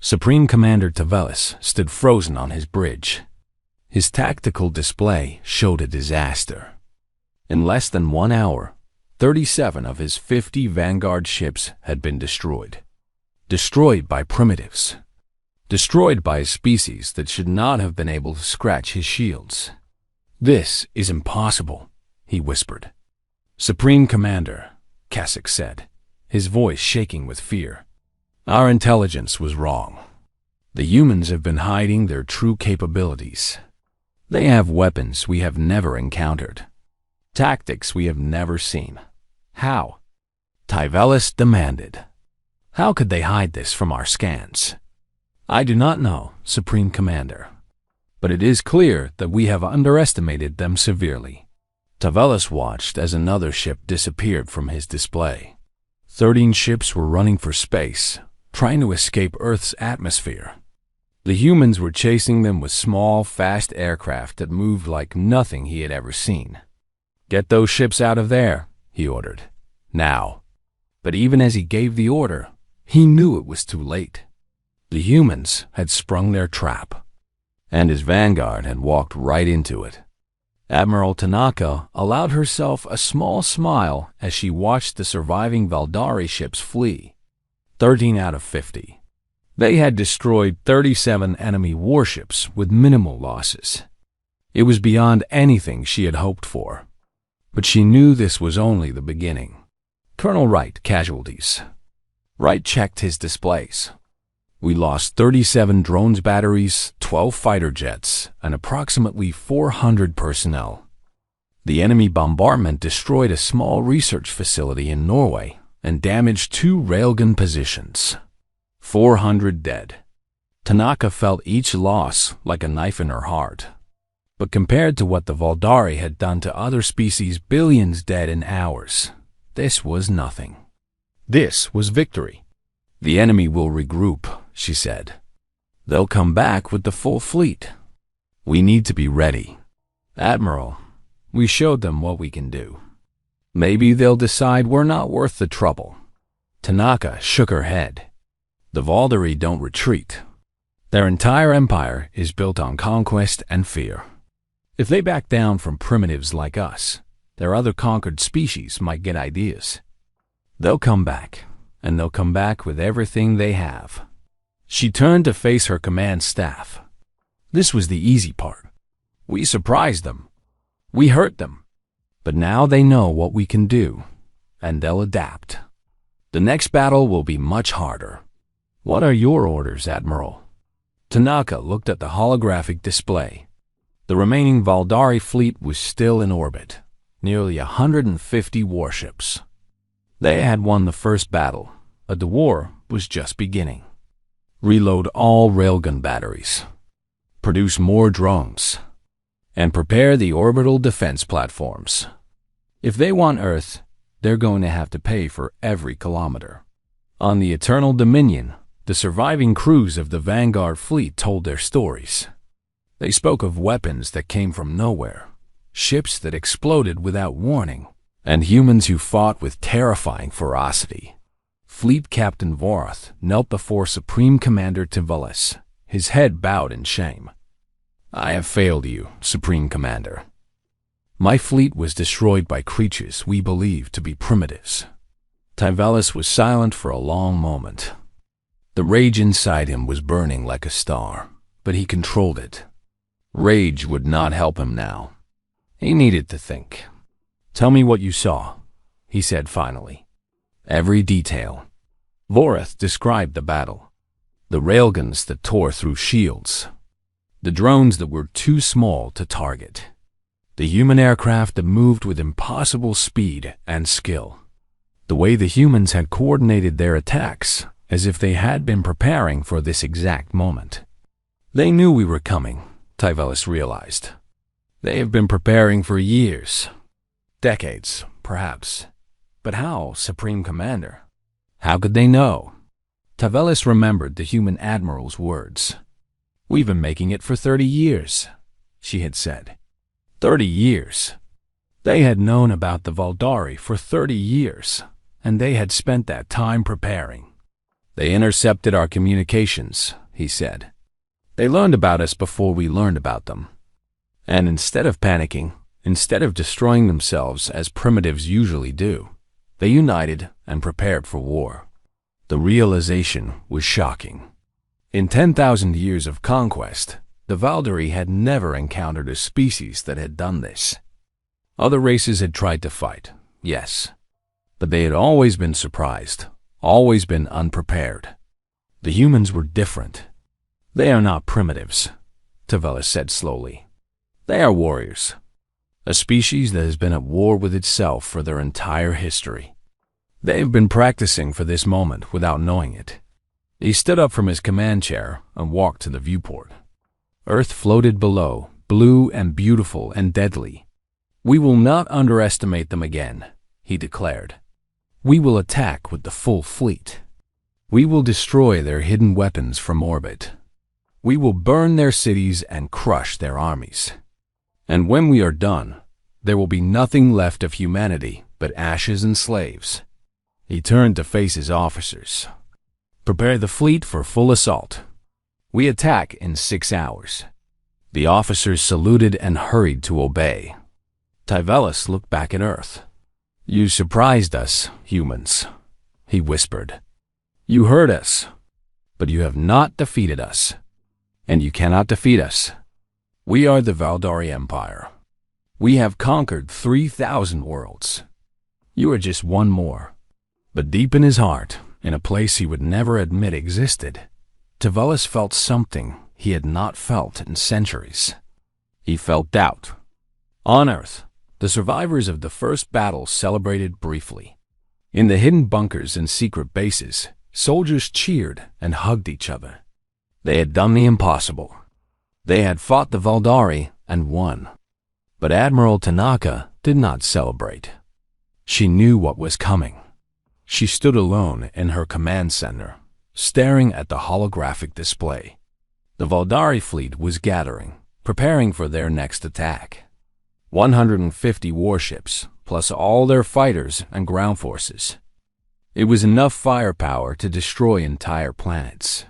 Supreme Commander Tavelis stood frozen on his bridge. His tactical display showed a disaster. In less than 1 hour, 37 of his 50 Vanguard ships had been destroyed. destroyed by primitives, destroyed by a species that should not have been able to scratch his shields. "This is impossible," he whispered. "Supreme Commander," Kasich said, his voice shaking with fear. "Our intelligence was wrong. The humans have been hiding their true capabilities. They have weapons we have never encountered, tactics we have never seen. How?" Tyvelis demanded. "How could they hide this from our scans?" "I do not know, Supreme Commander. But it is clear that we have underestimated them severely." Tyvelis watched as another ship disappeared from his display. 13 ships were running for space, trying to escape Earth's atmosphere. The humans were chasing them with small, fast aircraft that moved like nothing he had ever seen. "Get those ships out of there," he ordered. "Now." But even as he gave the order, he knew it was too late. The humans had sprung their trap, and his vanguard had walked right into it. Admiral Tanaka allowed herself a small smile as she watched the surviving Valdari ships flee. 13 out of 50. They had destroyed 37 enemy warships with minimal losses. It was beyond anything she had hoped for. But she knew this was only the beginning. Colonel Wright, casualties. Wright checked his displays. "We lost 37 drones batteries, 12 fighter jets, and approximately 400 personnel. The enemy bombardment destroyed a small research facility in Norway and damaged 2 railgun positions. 400 dead." Tanaka felt each loss like a knife in her heart. But compared to what the Valdari had done to other species, billions dead in hours, this was nothing. This was victory. "The enemy will regroup," she said. "They'll come back with the full fleet. We need to be ready. Admiral, we showed them what we can do. Maybe they'll decide we're not worth the trouble." Tanaka shook her head. "The Valdari don't retreat. Their entire empire is built on conquest and fear. If they back down from primitives like us, their other conquered species might get ideas. They'll come back, and they'll come back with everything they have." She turned to face her command staff. "This was the easy part. We surprised them. We hurt them. But now they know what we can do, and they'll adapt. The next battle will be much harder. What are your orders, Admiral?" Tanaka looked at the holographic display. The remaining Valdari fleet was still in orbit, nearly 150 warships. They had won the first battle, but the war was just beginning. Reload all railgun batteries, produce more drones, and prepare the orbital defense platforms. If they want Earth, they're going to have to pay for every kilometer. On the Eternal Dominion, the surviving crews of the Vanguard fleet told their stories. They spoke of weapons that came from nowhere, ships that exploded without warning, and humans who fought with terrifying ferocity. Fleet Captain Vorath knelt before Supreme Commander Tyvelis, his head bowed in shame. "I have failed you, Supreme Commander. My fleet was destroyed by creatures we believed to be primitives." Tyvelis was silent for a long moment. The rage inside him was burning like a star, but he controlled it. Rage would not help him now. He needed to think. "Tell me what you saw," he said finally. "Every detail." Vorath described the battle. The railguns that tore through shields. The drones that were too small to target. The human aircraft that moved with impossible speed and skill. The way the humans had coordinated their attacks, as if they had been preparing for this exact moment. They knew we were coming, Tyvelis realized. They have been preparing for years. Decades, perhaps. But how, Supreme Commander? How could they know? Tyvelis remembered the human admiral's words. "We've been making it for 30 years, she had said. 30 years. They had known about the Valdari for 30 years, and they had spent that time preparing. "They intercepted our communications," he said. "They learned about us before we learned about them. And instead of panicking, instead of destroying themselves as primitives usually do, they united and prepared for war." The realization was shocking. In 10,000 years of conquest, the Valdari had never encountered a species that had done this. Other races had tried to fight, yes, but they had always been surprised, always been unprepared. The humans were different. They are not primitives, Tavelis said slowly. They are warriors, a species that has been at war with itself for their entire history. They have been practicing for this moment without knowing it. He stood up from his command chair and walked to the viewport. Earth floated below, blue and beautiful and deadly. We will not underestimate them again, he declared. We will attack with the full fleet. We will destroy their hidden weapons from orbit. We will burn their cities and crush their armies. And when we are done, there will be nothing left of humanity but ashes and slaves. He turned to face his officers. Prepare the fleet for full assault. We attack in 6 hours. The officers saluted and hurried to obey. Tavelis looked back at Earth. You surprised us, humans, he whispered. You hurt us, but you have not defeated us. And you cannot defeat us. We are the Valdari Empire. We have conquered 3,000 worlds. You are just one more. But deep in his heart, in a place he would never admit existed, Tavelis felt something he had not felt in centuries. He felt doubt. On Earth, the survivors of the first battle celebrated briefly. In the hidden bunkers and secret bases, soldiers cheered and hugged each other. They had done the impossible. They had fought the Valdari and won. But Admiral Tanaka did not celebrate. She knew what was coming. She stood alone in her command center, staring at the holographic display. The Valdari fleet was gathering, preparing for their next attack. 150 warships, plus all their fighters and ground forces. It was enough firepower to destroy entire planets.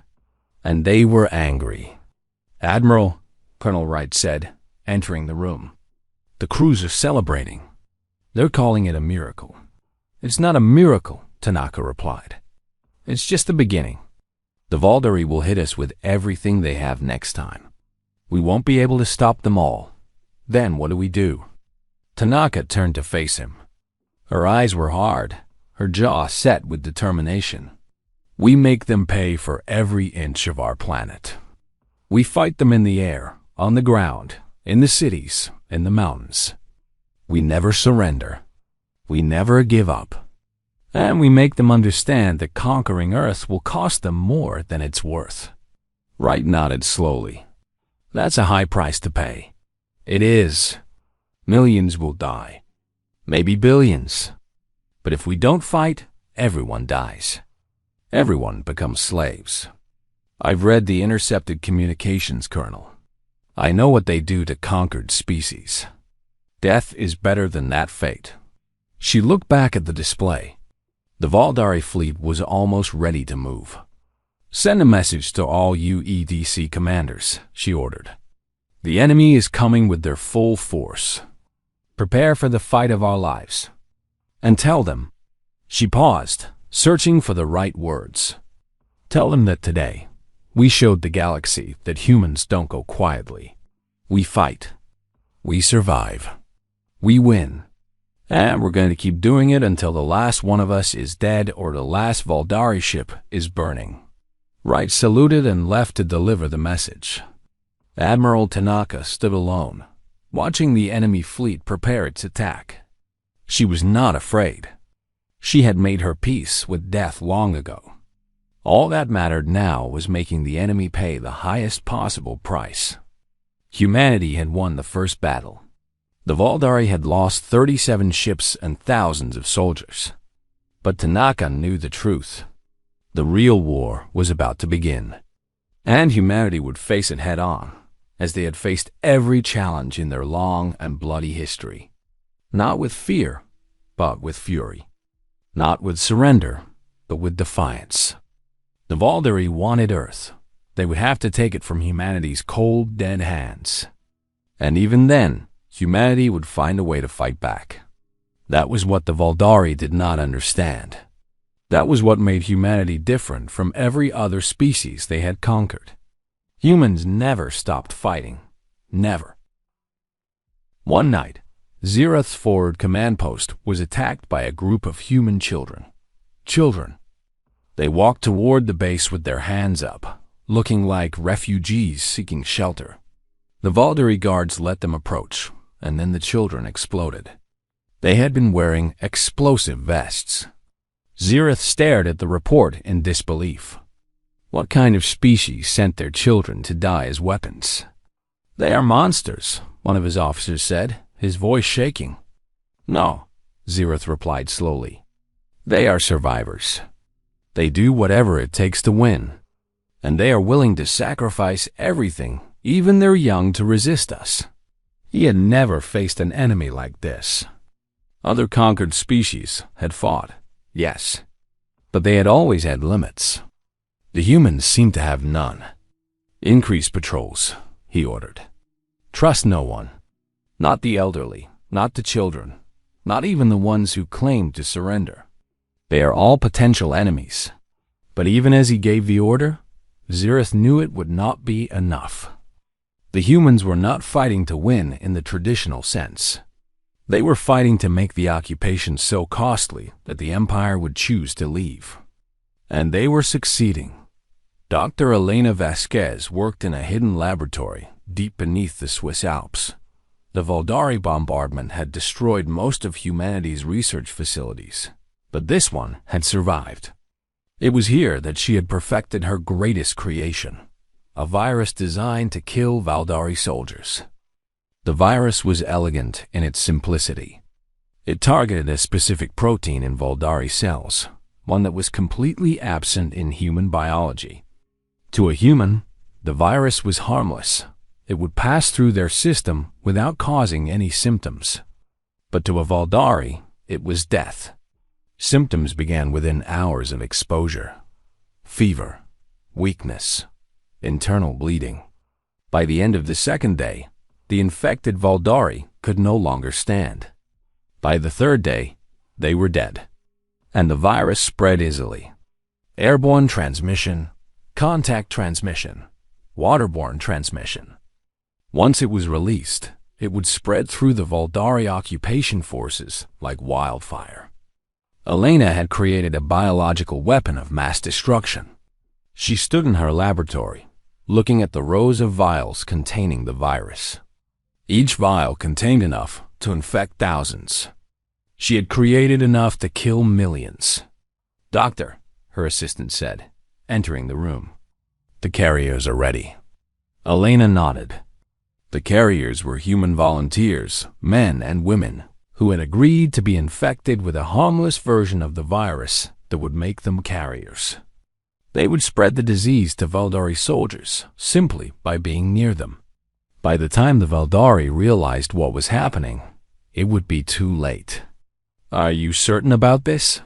And they were angry. Admiral, Colonel Wright said, entering the room. The crews are celebrating. They're calling it a miracle. It's not a miracle, Tanaka replied. It's just the beginning. The Valdari will hit us with everything they have next time. We won't be able to stop them all. Then what do we do? Tanaka turned to face him. Her eyes were hard, her jaw set with determination. We make them pay for every inch of our planet. We fight them in the air, on the ground, in the cities, in the mountains. We never surrender. We never give up. And we make them understand that conquering Earth will cost them more than it's worth. Wright nodded slowly. That's a high price to pay. It is. Millions will die. Maybe billions. But if we don't fight, everyone dies. Everyone becomes slaves. I've read the intercepted communications, Colonel. I know what they do to conquered species. Death is better than that fate. She looked back at the display. The Valdari fleet was almost ready to move. Send a message to all UEDC commanders, she ordered. The enemy is coming with their full force. Prepare for the fight of our lives. And tell them. She paused, searching for the right words. Tell them that today, we showed the galaxy that humans don't go quietly. We fight. We survive. We win. And we're going to keep doing it until the last one of us is dead or the last Valdari ship is burning. Wright saluted and left to deliver the message. Admiral Tanaka stood alone, watching the enemy fleet prepare its attack. She was not afraid. She had made her peace with death long ago. All that mattered now was making the enemy pay the highest possible price. Humanity had won the first battle. The Valdari had lost 37 ships and thousands of soldiers. But Tanaka knew the truth. The real war was about to begin. And humanity would face it head-on, as they had faced every challenge in their long and bloody history. Not with fear, but with fury. Not with surrender, but with defiance. The Valdari wanted Earth. They would have to take it from humanity's cold, dead hands. And even then, humanity would find a way to fight back. That was what the Valdari did not understand. That was what made humanity different from every other species they had conquered. Humans never stopped fighting. Never. One night, Zirath's forward command post was attacked by a group of human children. They walked toward the base with their hands up, looking like refugees seeking shelter. The Valdari guards let them approach, and then the children exploded. They had been wearing explosive vests. Zirath stared at the report in disbelief. What kind of species sent their children to die as weapons? "They are monsters," one of his officers said, his voice shaking. "No," Zirath replied slowly. "They are survivors. They do whatever it takes to win, and they are willing to sacrifice everything, even their young, to resist us." He had never faced an enemy like this. Other conquered species had fought, yes, but they had always had limits. The humans seemed to have none. "Increase patrols," he ordered. "Trust no one. Not the elderly, not the children, not even the ones who claimed to surrender. They are all potential enemies." But even as he gave the order, Zirath knew it would not be enough. The humans were not fighting to win in the traditional sense. They were fighting to make the occupation so costly that the Empire would choose to leave. And they were succeeding. Dr. Elena Vasquez worked in a hidden laboratory deep beneath the Swiss Alps. The Valdari bombardment had destroyed most of humanity's research facilities, but this one had survived. It was here that she had perfected her greatest creation, a virus designed to kill Valdari soldiers. The virus was elegant in its simplicity. It targeted a specific protein in Valdari cells, one that was completely absent in human biology. To a human, the virus was harmless. It would pass through their system without causing any symptoms. But to a Valdari, it was death. Symptoms began within hours of exposure. Fever, weakness, internal bleeding. By the end of the second day, the infected Valdari could no longer stand. By the third day, they were dead. And the virus spread easily. Airborne transmission, contact transmission, waterborne transmission. Once it was released, it would spread through the Valdari occupation forces like wildfire. Elena had created a biological weapon of mass destruction. She stood in her laboratory, looking at the rows of vials containing the virus. Each vial contained enough to infect thousands. She had created enough to kill millions. "Doctor," her assistant said, entering the room. "The carriers are ready." Elena nodded. The carriers were human volunteers, men and women, who had agreed to be infected with a harmless version of the virus that would make them carriers. They would spread the disease to Valdari soldiers simply by being near them. By the time the Valdari realized what was happening, it would be too late. "Are you certain about this?"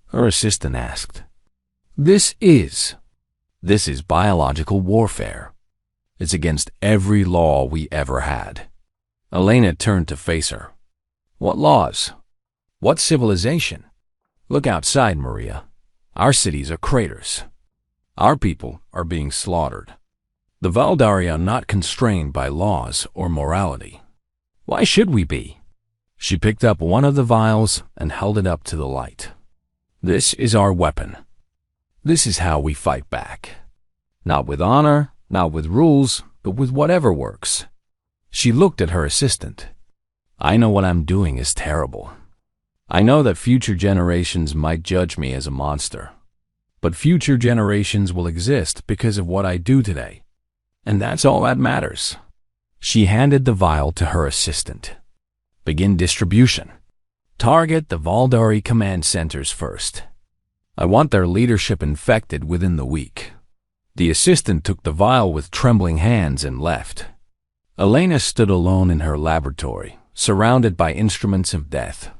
her assistant asked. This is biological warfare. It's against every law we ever had." Elena turned to face her. "What laws? What civilization? Look outside, Maria. Our cities are craters. Our people are being slaughtered. The Valdari are not constrained by laws or morality. Why should we be?" She picked up one of the vials and held it up to the light. "This is our weapon. This is how we fight back. Not with honor, not with rules, but with whatever works." She looked at her assistant. "I know what I'm doing is terrible. I know that future generations might judge me as a monster. But future generations will exist because of what I do today. And that's all that matters." She handed the vial to her assistant. "Begin distribution. Target the Valdari command centers first. I want their leadership infected within the week." The assistant took the vial with trembling hands and left. Elena stood alone in her laboratory, surrounded by instruments of death.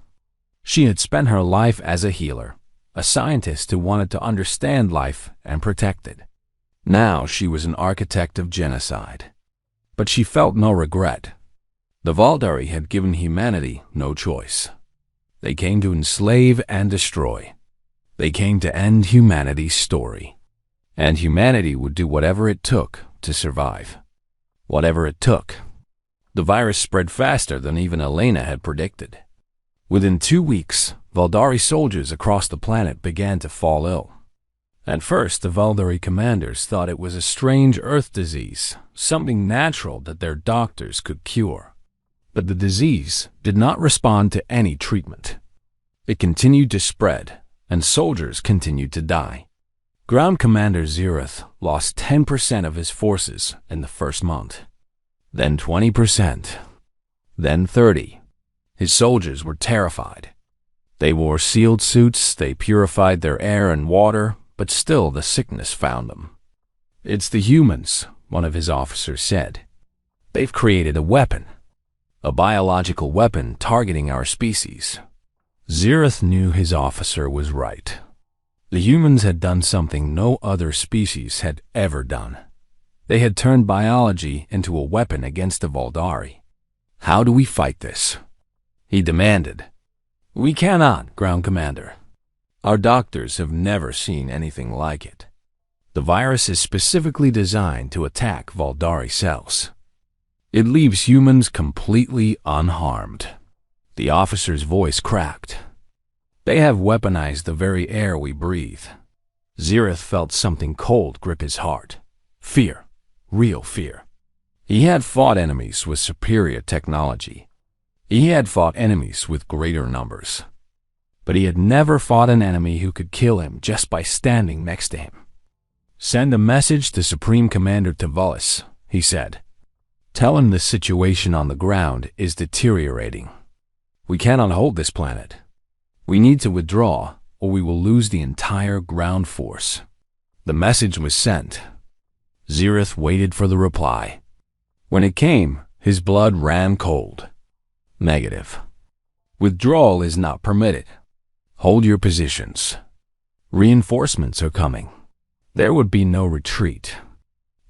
She had spent her life as a healer, a scientist who wanted to understand life and protect it. Now she was an architect of genocide. But she felt no regret. The Valdari had given humanity no choice. They came to enslave and destroy. They came to end humanity's story. And humanity would do whatever it took to survive. Whatever it took. The virus spread faster than even Elena had predicted. Within 2 weeks, Valdari soldiers across the planet began to fall ill. At first, the Valdari commanders thought it was a strange Earth disease, something natural that their doctors could cure. But the disease did not respond to any treatment. It continued to spread, and soldiers continued to die. Ground Commander Zereth lost 10% of his forces in the first month. Then 20%. Then 30%. His soldiers were terrified. They wore sealed suits, they purified their air and water, but still the sickness found them. "It's the humans," one of his officers said. "They've created a weapon. A biological weapon targeting our species." Zereth knew his officer was right. The humans had done something no other species had ever done. They had turned biology into a weapon against the Valdari. "How do we fight this?" he demanded. "We cannot, Ground Commander. Our doctors have never seen anything like it. The virus is specifically designed to attack Valdari cells. It leaves humans completely unharmed." The officer's voice cracked. "They have weaponized the very air we breathe." Zereth felt something cold grip his heart. Fear. Real fear. He had fought enemies with superior technology. He had fought enemies with greater numbers. But he had never fought an enemy who could kill him just by standing next to him. "Send a message to Supreme Commander Tavalis," he said. "Tell him the situation on the ground is deteriorating. We cannot hold this planet. We need to withdraw, or we will lose the entire ground force." The message was sent. Zereth waited for the reply. When it came, his blood ran cold. Negative. Withdrawal is not permitted. Hold your positions. Reinforcements are coming. There would be no retreat.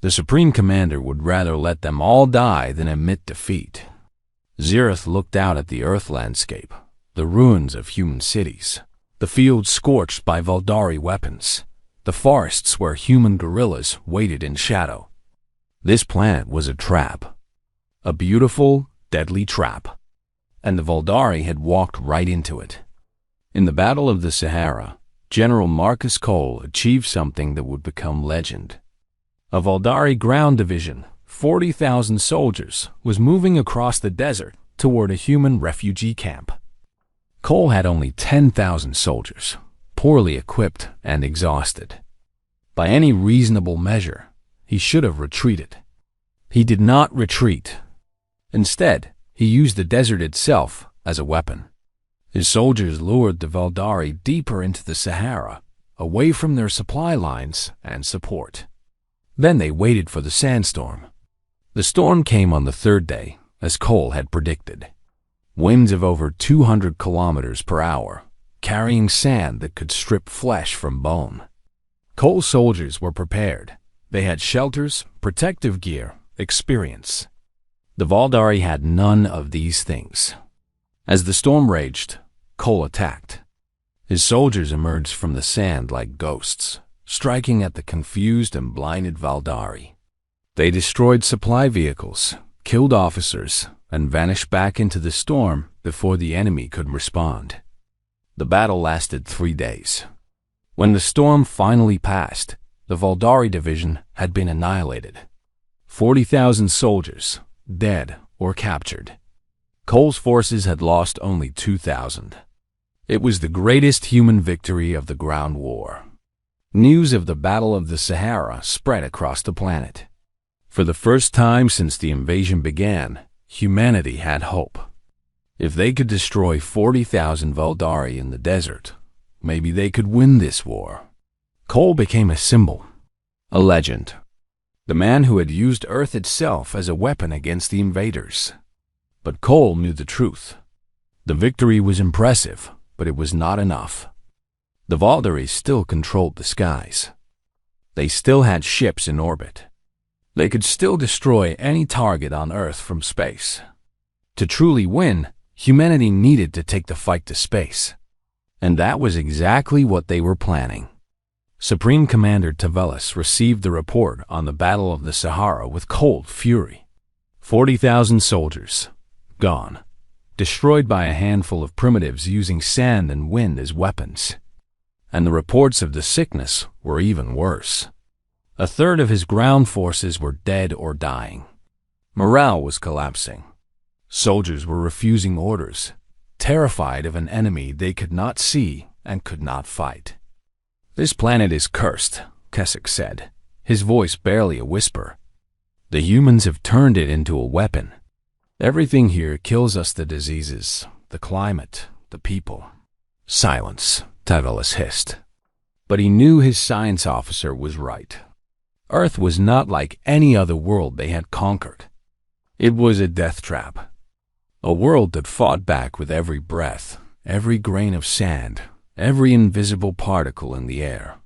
The Supreme Commander would rather let them all die than admit defeat. Zereth looked out at the Earth landscape, the ruins of human cities, the fields scorched by Valdari weapons, the forests where human guerrillas waited in shadow. This planet was a trap. A beautiful, deadly trap. And the Valdari had walked right into it. In the Battle of the Sahara, General Marcus Cole achieved something that would become legend. A Valdari ground division, 40,000 soldiers, was moving across the desert toward a human refugee camp. Cole had only 10,000 soldiers, poorly equipped and exhausted. By any reasonable measure, he should have retreated. He did not retreat. Instead, he used the desert itself as a weapon. His soldiers lured the Valdari deeper into the Sahara, away from their supply lines and support. Then they waited for the sandstorm. The storm came on the third day, as Cole had predicted. Winds of over 200 kilometers per hour, carrying sand that could strip flesh from bone. Cole's soldiers were prepared. They had shelters, protective gear, experience. The Valdari had none of these things. As the storm raged, Cole attacked. His soldiers emerged from the sand like ghosts, striking at the confused and blinded Valdari. They destroyed supply vehicles, killed officers, and vanished back into the storm before the enemy could respond. The battle lasted 3 days. When the storm finally passed, the Valdari division had been annihilated. 40,000 soldiers, dead or captured. Cole's forces had lost only 2,000. It was the greatest human victory of the ground war. News of the Battle of the Sahara spread across the planet. For the first time since the invasion began, humanity had hope. If they could destroy 40,000 Valdari in the desert, maybe they could win this war. Cole became a symbol, a legend. The man who had used Earth itself as a weapon against the invaders. But Cole knew the truth. The victory was impressive, but it was not enough. The Valdari still controlled the skies. They still had ships in orbit. They could still destroy any target on Earth from space. To truly win, humanity needed to take the fight to space. And that was exactly what they were planning. Supreme Commander Tavelis received the report on the Battle of the Sahara with cold fury. 40,000 soldiers, gone, destroyed by a handful of primitives using sand and wind as weapons. And the reports of the sickness were even worse. A third of his ground forces were dead or dying. Morale was collapsing. Soldiers were refusing orders, terrified of an enemy they could not see and could not fight. "This planet is cursed," Keswick said, his voice barely a whisper. "The humans have turned it into a weapon. Everything here kills us: the diseases, the climate, the people." "Silence," Tavelis hissed. But he knew his science officer was right. Earth was not like any other world they had conquered. It was a death trap. A world that fought back with every breath, every grain of sand, every invisible particle in the air.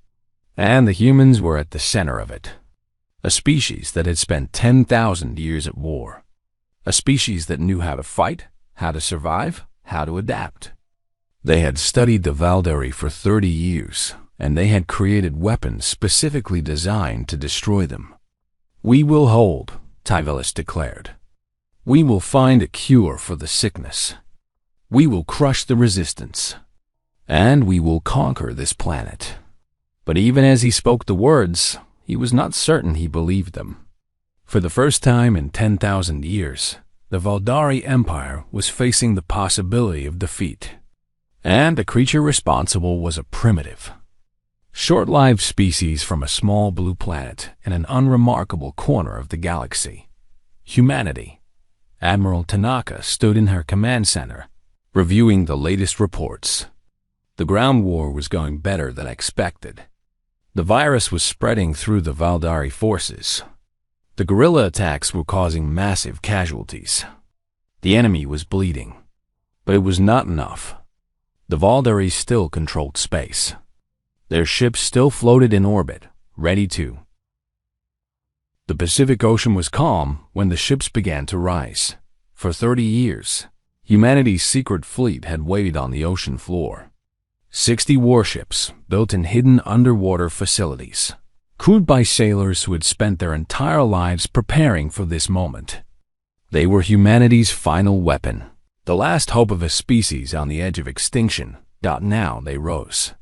And the humans were at the center of it. A species that had spent 10,000 years at war. A species that knew how to fight, how to survive, how to adapt. They had studied the Valdari for 30 years, and they had created weapons specifically designed to destroy them. "We will hold," Tavelis declared. "We will find a cure for the sickness. We will crush the resistance. And we will conquer this planet." But even as he spoke the words, he was not certain he believed them. For the first time in 10,000 years, the Valdari Empire was facing the possibility of defeat. And the creature responsible was a primitive, short-lived species from a small blue planet in an unremarkable corner of the galaxy. Humanity. Admiral Tanaka stood in her command center, reviewing the latest reports. The ground war was going better than expected. The virus was spreading through the Valdari forces. The guerrilla attacks were causing massive casualties. The enemy was bleeding. But it was not enough. The Valdari still controlled space. Their ships still floated in orbit, ready to. The Pacific Ocean was calm when the ships began to rise. For 30 years, humanity's secret fleet had waited on the ocean floor. 60 warships built in hidden underwater facilities, crewed by sailors who had spent their entire lives preparing for this moment. They were humanity's final weapon, the last hope of a species on the edge of extinction. Now they rose.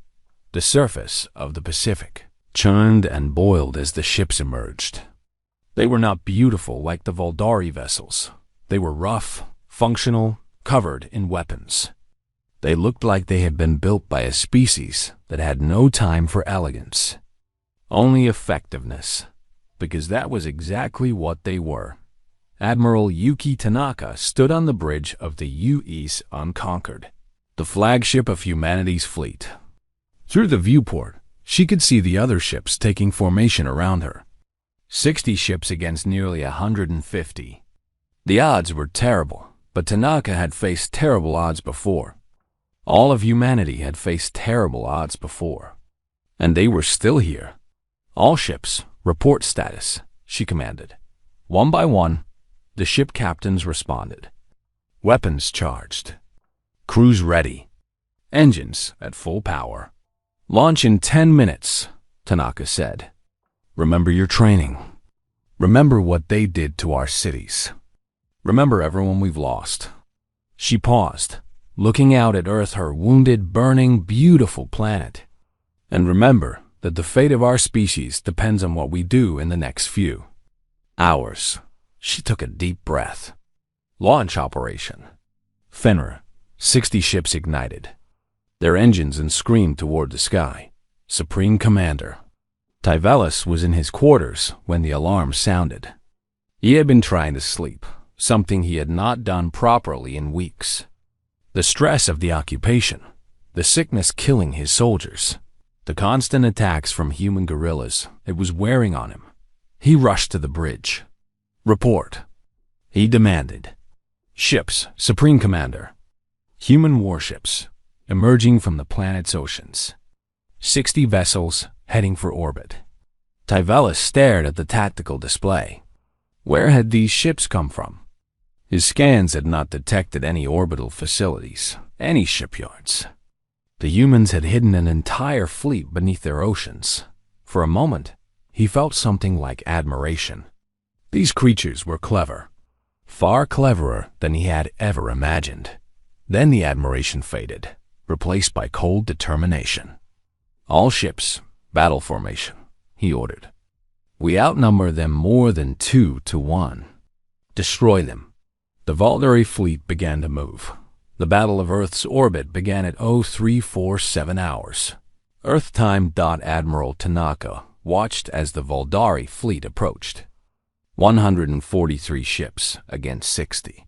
The surface of the Pacific churned and boiled as the ships emerged. They were not beautiful like the Valdari vessels. They were rough, functional, covered in weapons. They looked like they had been built by a species that had no time for elegance, only effectiveness, because that was exactly what they were. Admiral Yuki Tanaka stood on the bridge of the U.S. Unconquered, the flagship of humanity's fleet. Through the viewport, she could see the other ships taking formation around her. 60 ships against nearly 150. The odds were terrible, but Tanaka had faced terrible odds before. All of humanity had faced terrible odds before. And they were still here. "All ships, report status," she commanded. One by one, the ship captains responded. Weapons charged. Crews ready. Engines at full power. "Launch in 10 minutes, Tanaka said. "Remember your training. Remember what they did to our cities. Remember everyone we've lost." She paused, looking out at Earth, her wounded, burning, beautiful planet. "And remember that the fate of our species depends on what we do in the next few hours." She took a deep breath. Launch operation. Fenrir, 60 ships ignited. Their engines and screamed toward the sky. Supreme Commander. Tavelis was in his quarters when the alarm sounded. He had been trying to sleep, something he had not done properly in weeks. The stress of the occupation, the sickness killing his soldiers, the constant attacks from human guerrillas, it was wearing on him. He rushed to the bridge. "Report," he demanded. "Ships, Supreme Commander. Human warships, emerging from the planet's oceans. 60 vessels heading for orbit." Tavelis stared at the tactical display. Where had these ships come from? His scans had not detected any orbital facilities, any shipyards. The humans had hidden an entire fleet beneath their oceans. For a moment, he felt something like admiration. These creatures were clever, far cleverer than he had ever imagined. Then the admiration faded, replaced by cold determination. "All ships, battle formation," he ordered. "We outnumber them more than 2 to 1. Destroy them." The Valdari fleet began to move. The Battle of Earth's orbit began at 0347 hours. Earth time. Admiral Tanaka watched as the Valdari fleet approached. 143 ships against 60.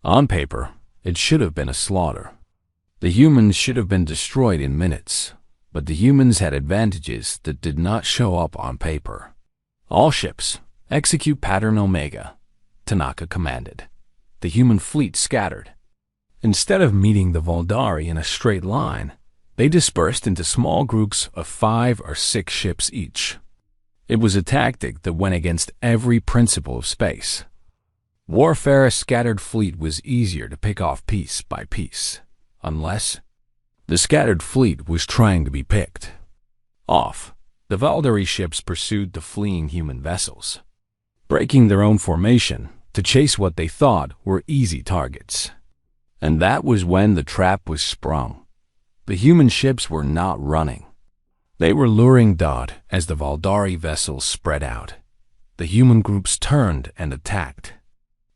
On paper, it should have been a slaughter. The humans should have been destroyed in minutes, but the humans had advantages that did not show up on paper. "All ships, execute pattern Omega," Tanaka commanded. The human fleet scattered. Instead of meeting the Valdari in a straight line, they dispersed into small groups of 5 or 6 ships each. It was a tactic that went against every principle of space. Warfare, a scattered fleet was easier to pick off piece by piece, unless the scattered fleet was trying to be picked off. The Valdari ships pursued the fleeing human vessels, breaking their own formation to chase what they thought were easy targets. And that was when the trap was sprung. The human ships were not running. They were luring as the Valdari vessels spread out. The human groups turned and attacked.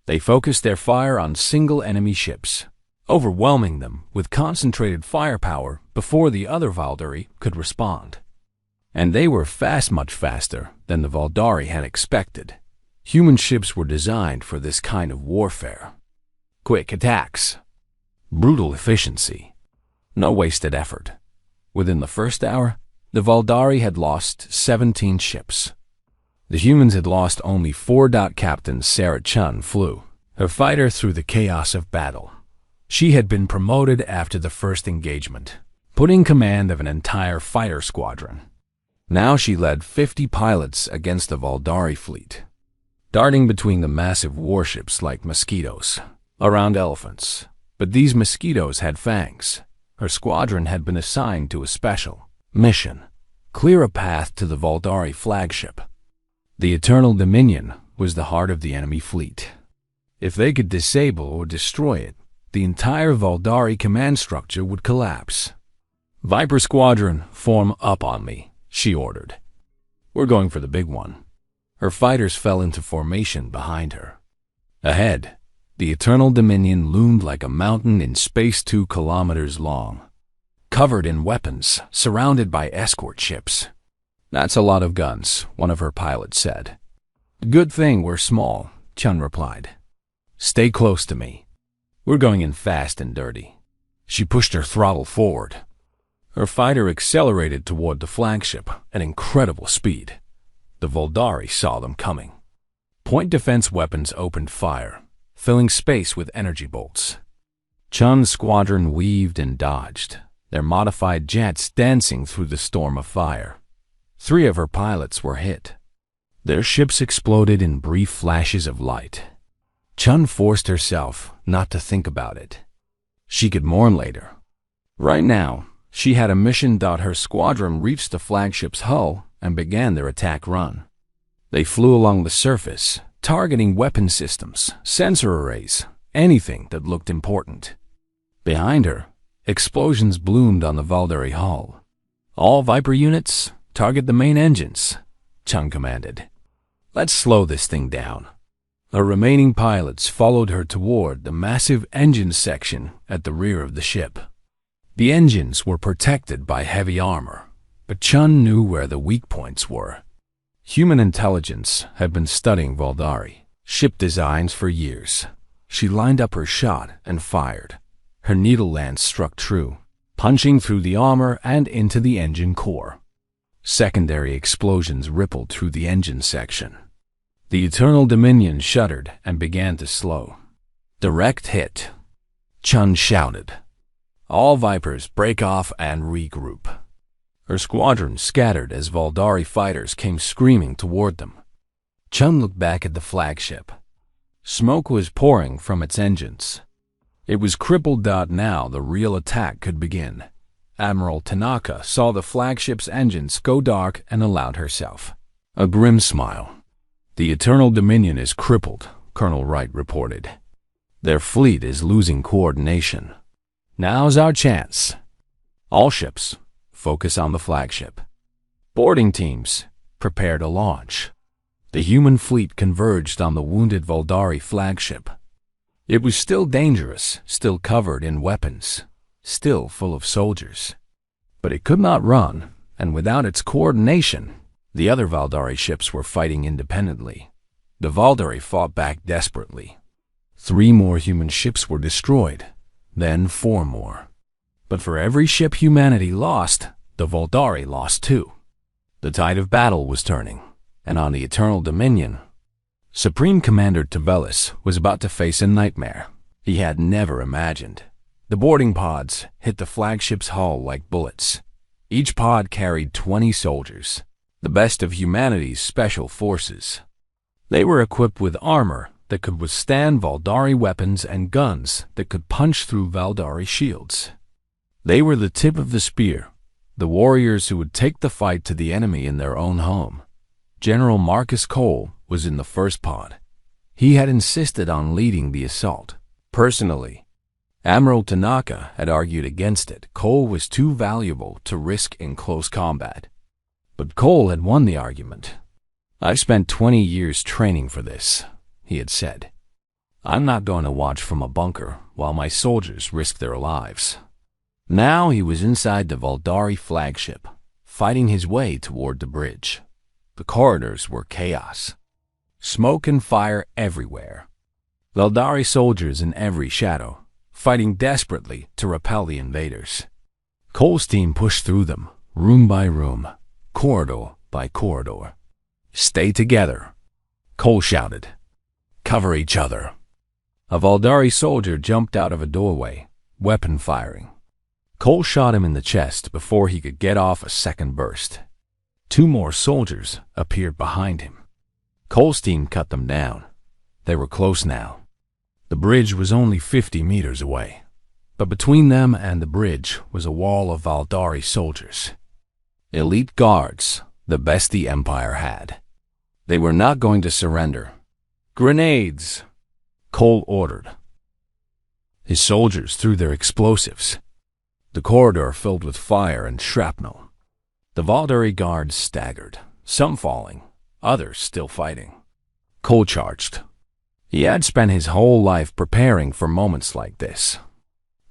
They focused their fire on single enemy ships, overwhelming them with concentrated firepower before the other Valdari could respond. And they were much faster than the Valdari had expected. Human ships were designed for this kind of warfare. Quick attacks. Brutal efficiency. No wasted effort. Within the first hour, the Valdari had lost 17 ships. The humans had lost only 4. Captain Sarah Chun flew her fighter through the chaos of battle. She had been promoted after the first engagement, putting command of an entire fighter squadron. Now she led 50 pilots against the Valdari fleet, darting between the massive warships like mosquitoes around elephants. But these mosquitoes had fangs. Her squadron had been assigned to a special mission: clear a path to the Valdari flagship. The Eternal Dominion was the heart of the enemy fleet. If they could disable or destroy it, the entire Valdari command structure would collapse. "Viper Squadron, form up on me," she ordered. "We're going for the big one." Her fighters fell into formation behind her. Ahead, the Eternal Dominion loomed like a mountain in space 2 kilometers long, covered in weapons, surrounded by escort ships. "That's a lot of guns," one of her pilots said. "Good thing we're small," Chun replied. "Stay close to me. We're going in fast and dirty." She pushed her throttle forward. Her fighter accelerated toward the flagship at incredible speed. The Valdari saw them coming. Point defense weapons opened fire, filling space with energy bolts. Chun's squadron weaved and dodged, their modified jets dancing through the storm of fire. 3 of her pilots were hit. Their ships exploded in brief flashes of light. Chun forced herself not to think about it. She could mourn later. Right now, she had a mission. Her squadron reached the flagship's hull and began their attack run. They flew along the surface, targeting weapon systems, sensor arrays, anything that looked important. Behind her, explosions bloomed on the Valdari hull. "All Viper units, target the main engines," Chun commanded. "Let's slow this thing down." Her remaining pilots followed her toward the massive engine section at the rear of the ship. The engines were protected by heavy armor, but Chun knew where the weak points were. Human intelligence had been studying Valdari ship designs for years. She lined up her shot and fired. Her needle lance struck true, punching through the armor and into the engine core. Secondary explosions rippled through the engine section. The Eternal Dominion shuddered and began to slow. "Direct hit," Chun shouted. "All Vipers break off and regroup." Her squadron scattered as Valdari fighters came screaming toward them. Chun looked back at the flagship. Smoke was pouring from its engines. It was crippled. Now the real attack could begin. Admiral Tanaka saw the flagship's engines go dark and allowed herself a grim smile. "The Eternal Dominion is crippled," Colonel Wright reported. "Their fleet is losing coordination. Now's our chance. All ships, focus on the flagship. Boarding teams, prepare to launch." The human fleet converged on the wounded Voldari flagship. It was still dangerous, still covered in weapons, still full of soldiers. But it could not run, and without its coordination, the other Valdari ships were fighting independently. The Valdari fought back desperately. 3 more human ships were destroyed, then 4 more. But for every ship humanity lost, the Voldari lost too. The tide of battle was turning, and on the Eternal Dominion, Supreme Commander Tavelis was about to face a nightmare he had never imagined. The boarding pods hit the flagship's hull like bullets. Each pod carried 20 soldiers, the best of humanity's special forces. They were equipped with armor that could withstand Valdari weapons and guns that could punch through Valdari shields. They were the tip of the spear, the warriors who would take the fight to the enemy in their own home. General Marcus Cole was in the first pod. He had insisted on leading the assault. Personally, Admiral Tanaka had argued against it. Cole was too valuable to risk in close combat. But Cole had won the argument. "I've spent 20 years training for this," he had said. "I'm not going to watch from a bunker while my soldiers risk their lives." Now he was inside the Valdari flagship, fighting his way toward the bridge. The corridors were chaos. Smoke and fire everywhere. Valdari soldiers in every shadow, fighting desperately to repel the invaders. Cole's team pushed through them, room by room, corridor by corridor. "Stay together," Cole shouted. "Cover each other." A Valdari soldier jumped out of a doorway, weapon firing. Cole shot him in the chest before he could get off a second burst. 2 more soldiers appeared behind him. Cole's team cut them down. They were close now. The bridge was only 50 meters away, but between them and the bridge was a wall of Valdari soldiers. Elite guards, the best the Empire had. They were not going to surrender. "Grenades!" Cole ordered. His soldiers threw their explosives. The corridor filled with fire and shrapnel. The Valdari guards staggered, some falling, others still fighting. Cole charged. He had spent his whole life preparing for moments like this.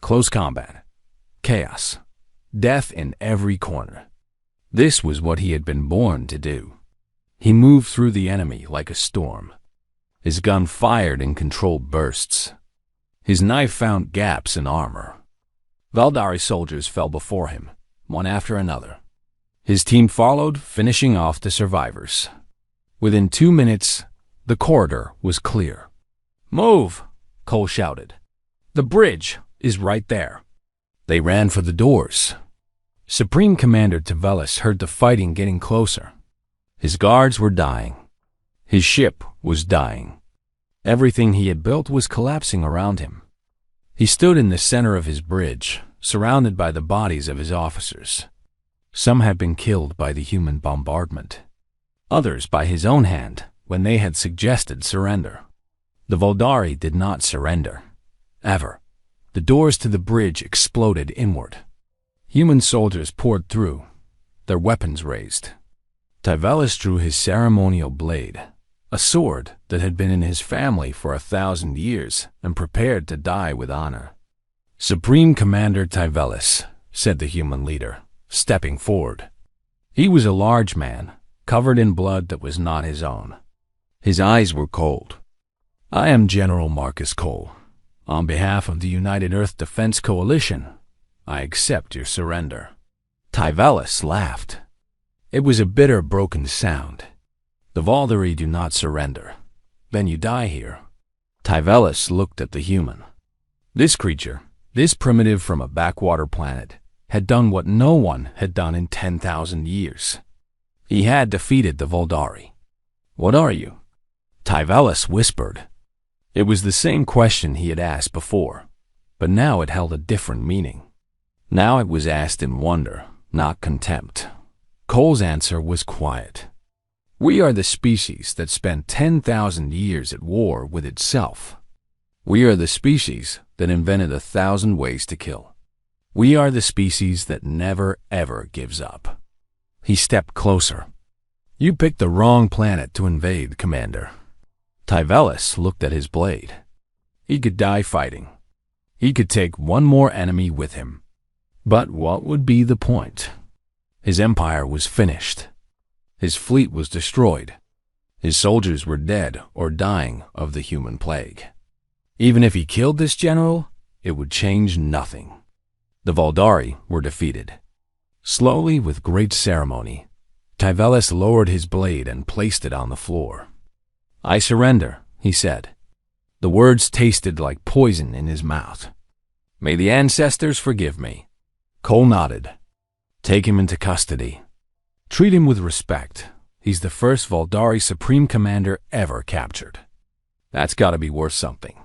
Close combat, chaos, death in every corner. This was what he had been born to do. He moved through the enemy like a storm. His gun fired in controlled bursts. His knife found gaps in armor. Valdari soldiers fell before him, one after another. His team followed, finishing off the survivors. Within 2 minutes, the corridor was clear. "Move!" Cole shouted. "The bridge is right there." They ran for the doors. Supreme Commander Tavelis heard the fighting getting closer. His guards were dying. His ship was dying. Everything he had built was collapsing around him. He stood in the center of his bridge, surrounded by the bodies of his officers. Some had been killed by the human bombardment, others by his own hand when they had suggested surrender. The Valdari did not surrender. Ever. The doors to the bridge exploded inward. Human soldiers poured through, their weapons raised. Tavelis drew his ceremonial blade, a sword that had been in his family for 1,000 years, and prepared to die with honor. "Supreme Commander Tavelis," said the human leader, stepping forward. He was a large man, covered in blood that was not his own. His eyes were cold. "I am General Marcus Cole. On behalf of the United Earth Defense Coalition, I accept your surrender." Tavelis laughed. It was a bitter, broken sound. "The Valdari do not surrender. Then you die here." Tavelis looked at the human. This creature, this primitive from a backwater planet, had done what no one had done in 10,000 years. He had defeated the Valdari. "What are you?" Tavelis whispered. It was the same question he had asked before, but now it held a different meaning. Now it was asked in wonder, not contempt. Cole's answer was quiet. We are the species that spent 10,000 years at war with itself. We are the species that invented 1,000 ways to kill. We are the species that never ever gives up. He stepped closer. You picked the wrong planet to invade, Commander. Tyvelis looked at his blade. He could die fighting. He could take one more enemy with him. But what would be the point? His empire was finished. His fleet was destroyed. His soldiers were dead or dying of the human plague. Even if he killed this general, it would change nothing. The Valdari were defeated. Slowly, with great ceremony, Tyvelis lowered his blade and placed it on the floor. I surrender, he said. The words tasted like poison in his mouth. May the ancestors forgive me. Cole nodded. Take him into custody. Treat him with respect. He's the first Valdari Supreme Commander ever captured. That's gotta be worth something.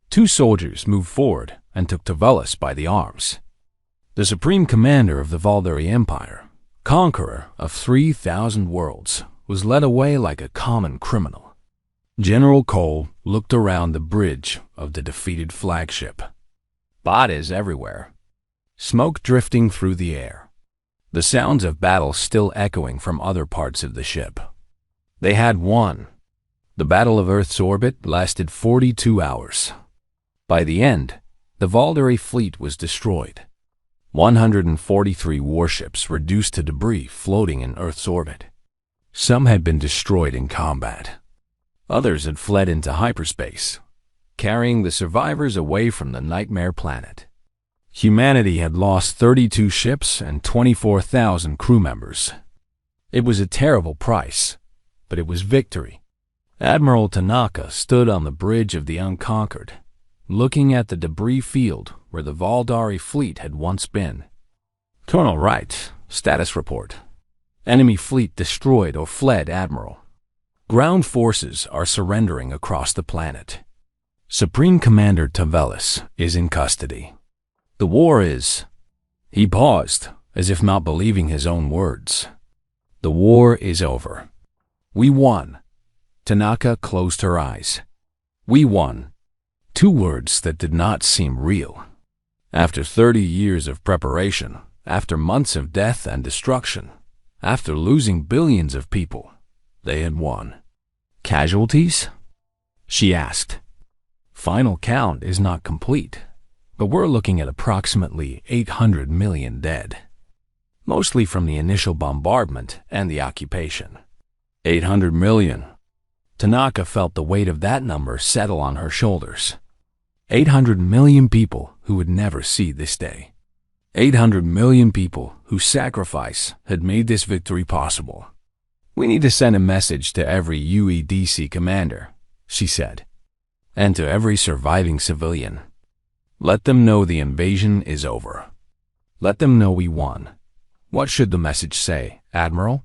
Two soldiers moved forward and took Tyvelis by the arms. The Supreme Commander of the Valdari Empire, conqueror of 3,000 worlds, was led away like a common criminal. General Cole looked around the bridge of the defeated flagship. Bodies everywhere. Smoke drifting through the air. The sounds of battle still echoing from other parts of the ship. They had won. The Battle of Earth's orbit lasted 42 hours. By the end, the Valdari fleet was destroyed. 143 warships reduced to debris floating in Earth's orbit. Some had been destroyed in combat. Others had fled into hyperspace, carrying the survivors away from the nightmare planet. Humanity had lost 32 ships and 24,000 crew members. It was a terrible price, but it was victory. Admiral Tanaka stood on the bridge of the Unconquered, looking at the debris field where the Valdari fleet had once been. Colonel Wright, status report. Enemy fleet destroyed or fled, Admiral. Ground forces are surrendering across the planet. Supreme Commander Tyvelis is in custody. The war is... He paused, as if not believing his own words. The war is over. We won. Tanaka closed her eyes. We won. Two words that did not seem real. After 30 years of preparation, after months of death and destruction, after losing billions of people, they had won. Casualties? She asked. Final count is not complete, but we're looking at approximately 800 million dead. Mostly from the initial bombardment and the occupation. 800 million. Tanaka felt the weight of that number settle on her shoulders. 800 million people who would never see this day. 800 million people whose sacrifice had made this victory possible. We need to send a message to every UEDC commander, she said, and to every surviving civilian. Let them know the invasion is over. Let them know we won. What should the message say, Admiral?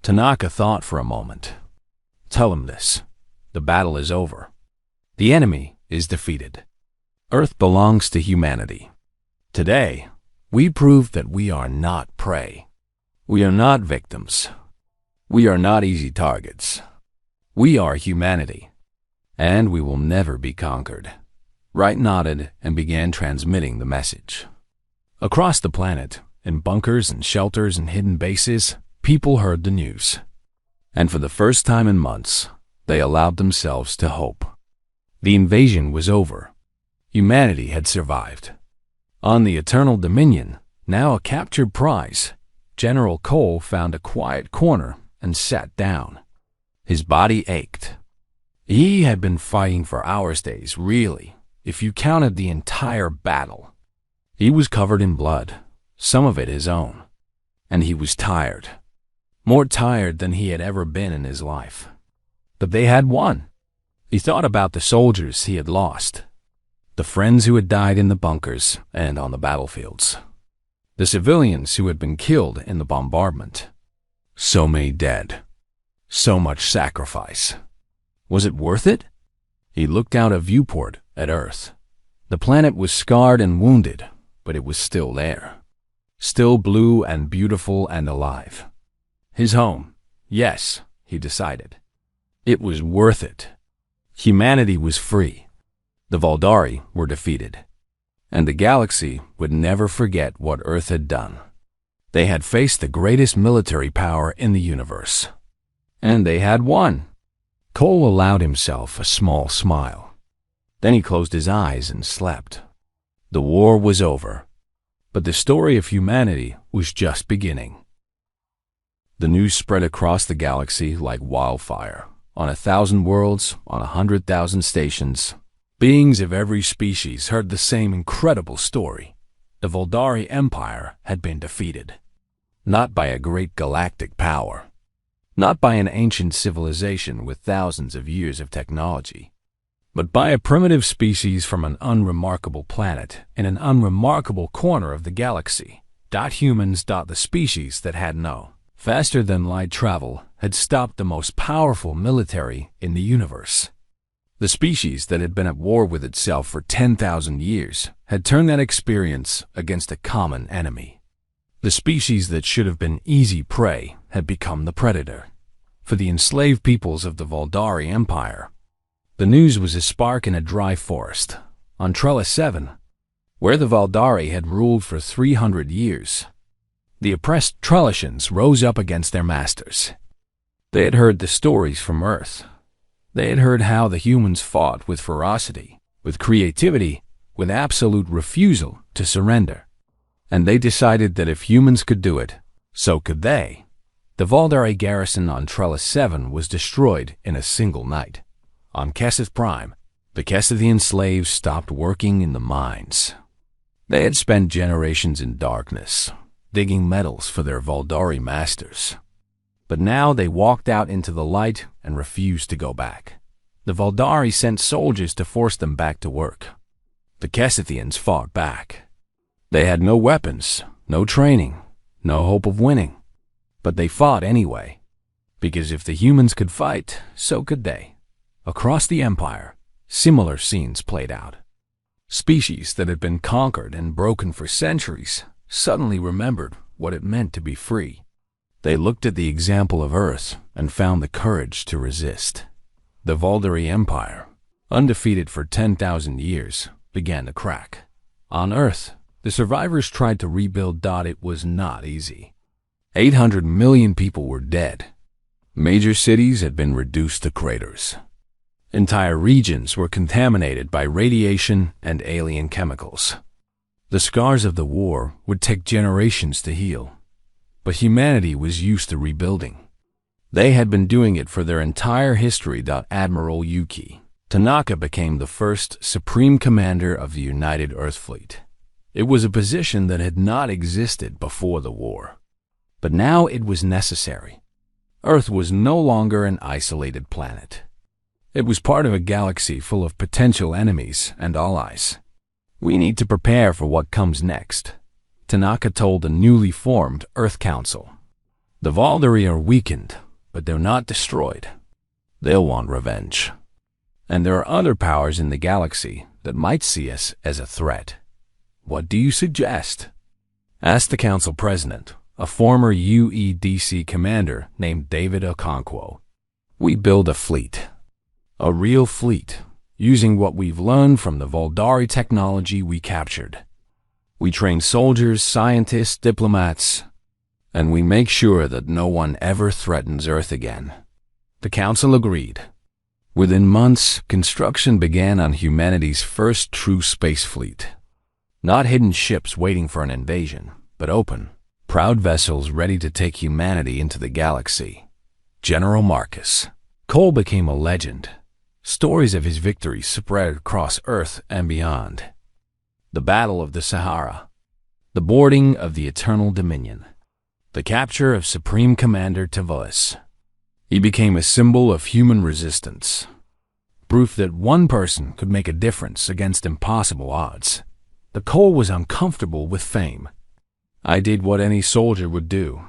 Tanaka thought for a moment. Tell him this. The battle is over. The enemy is defeated. Earth belongs to humanity. Today, we proved that we are not prey. We are not victims. We are not easy targets. We are humanity, and we will never be conquered. Wright nodded and began transmitting the message. Across the planet, in bunkers and shelters and hidden bases, people heard the news. And for the first time in months, they allowed themselves to hope. The invasion was over. Humanity had survived. On the Eternal Dominion, now a captured prize, General Cole found a quiet corner and sat down. His body ached. He had been fighting for hours days, really, if you counted the entire battle. He was covered in blood, some of it his own, and he was tired. More tired than he had ever been in his life. But they had won. He thought about the soldiers he had lost, the friends who had died in the bunkers and on the battlefields, the civilians who had been killed in the bombardment. So many dead, so much sacrifice. Was it worth it? He looked out a viewport at Earth. The planet was scarred and wounded, but it was still there. Still blue and beautiful and alive. His home, yes, he decided. It was worth it. Humanity was free. The Voldari were defeated. And the galaxy would never forget what Earth had done. They had faced the greatest military power in the universe. And they had won. Cole allowed himself a small smile. Then he closed his eyes and slept. The war was over. But the story of humanity was just beginning. The news spread across the galaxy like wildfire. On 1,000 worlds, on 100,000 stations, beings of every species heard the same incredible story. The Voldari Empire had been defeated. Not by a great galactic power. Not by an ancient civilization with thousands of years of technology. But by a primitive species from an unremarkable planet in an unremarkable corner of the galaxy. Humans, the species that had no faster-than-light travel, had stopped the most powerful military in the universe. The species that had been at war with itself for 10,000 years had turned that experience against a common enemy. The species that should have been easy prey had become the predator. For the enslaved peoples of the Voldari Empire, the news was a spark in a dry forest, on Trellis 7, where the Voldari had ruled for 300 years. The oppressed Trellisians rose up against their masters. They had heard the stories from Earth. They had heard how the humans fought with ferocity, with creativity, with absolute refusal to surrender. And they decided that if humans could do it, so could they. The Voldari garrison on Trellis 7 was destroyed in a single night. On Keseth Prime, the Kessethian slaves stopped working in the mines. They had spent generations in darkness, digging metals for their Voldari masters. But now they walked out into the light and refused to go back. The Voldari sent soldiers to force them back to work. The Kessethians fought back. They had no weapons, no training, no hope of winning. But they fought anyway. Because if the humans could fight, so could they. Across the Empire, similar scenes played out. Species that had been conquered and broken for centuries suddenly remembered what it meant to be free. They looked at the example of Earth and found the courage to resist. The Voldari Empire, undefeated for 10,000 years, began to crack. On Earth, the survivors tried to rebuild. It was not easy. 800 million people were dead. Major cities had been reduced to craters. Entire regions were contaminated by radiation and alien chemicals. The scars of the war would take generations to heal. But humanity was used to rebuilding. They had been doing it for their entire history. Admiral Yuki Tanaka became the first Supreme Commander of the United Earth Fleet. It was a position that had not existed before the war. But now it was necessary. Earth was no longer an isolated planet. It was part of a galaxy full of potential enemies and allies. We need to prepare for what comes next, Tanaka told the newly formed Earth Council. The Voldari are weakened, but they're not destroyed. They'll want revenge. And there are other powers in the galaxy that might see us as a threat. What do you suggest? Asked the council president, a former UEDC commander named David Okonkwo. We build a fleet. A real fleet, using what we've learned from the Voldari technology we captured. We train soldiers, scientists, diplomats, and we make sure that no one ever threatens Earth again. The council agreed. Within months, construction began on humanity's first true space fleet. Not hidden ships waiting for an invasion, but open, proud vessels ready to take humanity into the galaxy. General Marcus. Cole became a legend. Stories of his victories spread across Earth and beyond. The Battle of the Sahara. The boarding of the Eternal Dominion. The capture of Supreme Commander Tavois. He became a symbol of human resistance. Proof that one person could make a difference against impossible odds. The Cole was uncomfortable with fame. I did what any soldier would do,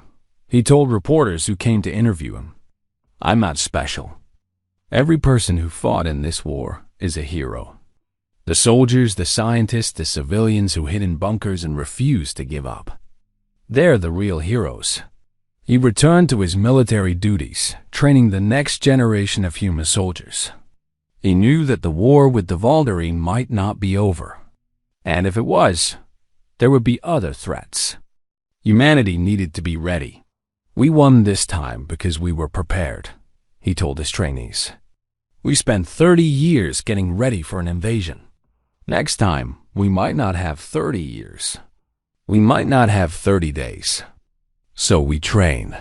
he told reporters who came to interview him. I'm not special. Every person who fought in this war is a hero. The soldiers, the scientists, the civilians who hid in bunkers and refused to give up. They're the real heroes. He returned to his military duties, training the next generation of human soldiers. He knew that the war with the Valdari might not be over. And if it was, there would be other threats. Humanity needed to be ready. We won this time because we were prepared, he told his trainees. We spent 30 years getting ready for an invasion. Next time, we might not have 30 years. We might not have 30 days. So we train.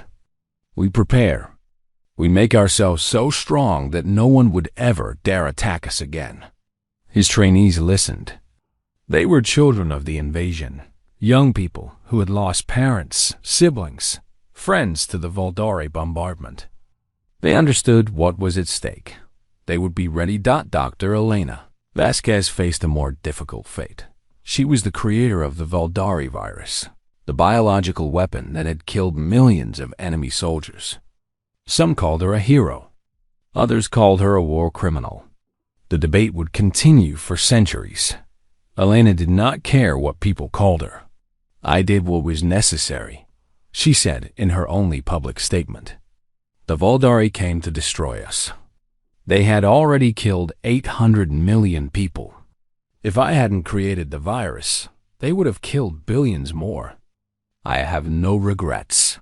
We prepare. We make ourselves so strong that no one would ever dare attack us again. His trainees listened. They were children of the invasion, young people who had lost parents, siblings, friends to the Valdari bombardment. They understood what was at stake. They would be ready. Dr. Elena Vasquez faced a more difficult fate. She was the creator of the Valdari virus, the biological weapon that had killed millions of enemy soldiers. Some called her a hero. Others called her a war criminal. The debate would continue for centuries. Elena did not care what people called her. I did what was necessary, she said in her only public statement. The Valdari came to destroy us. They had already killed 800 million people. If I hadn't created the virus, they would have killed billions more. I have no regrets.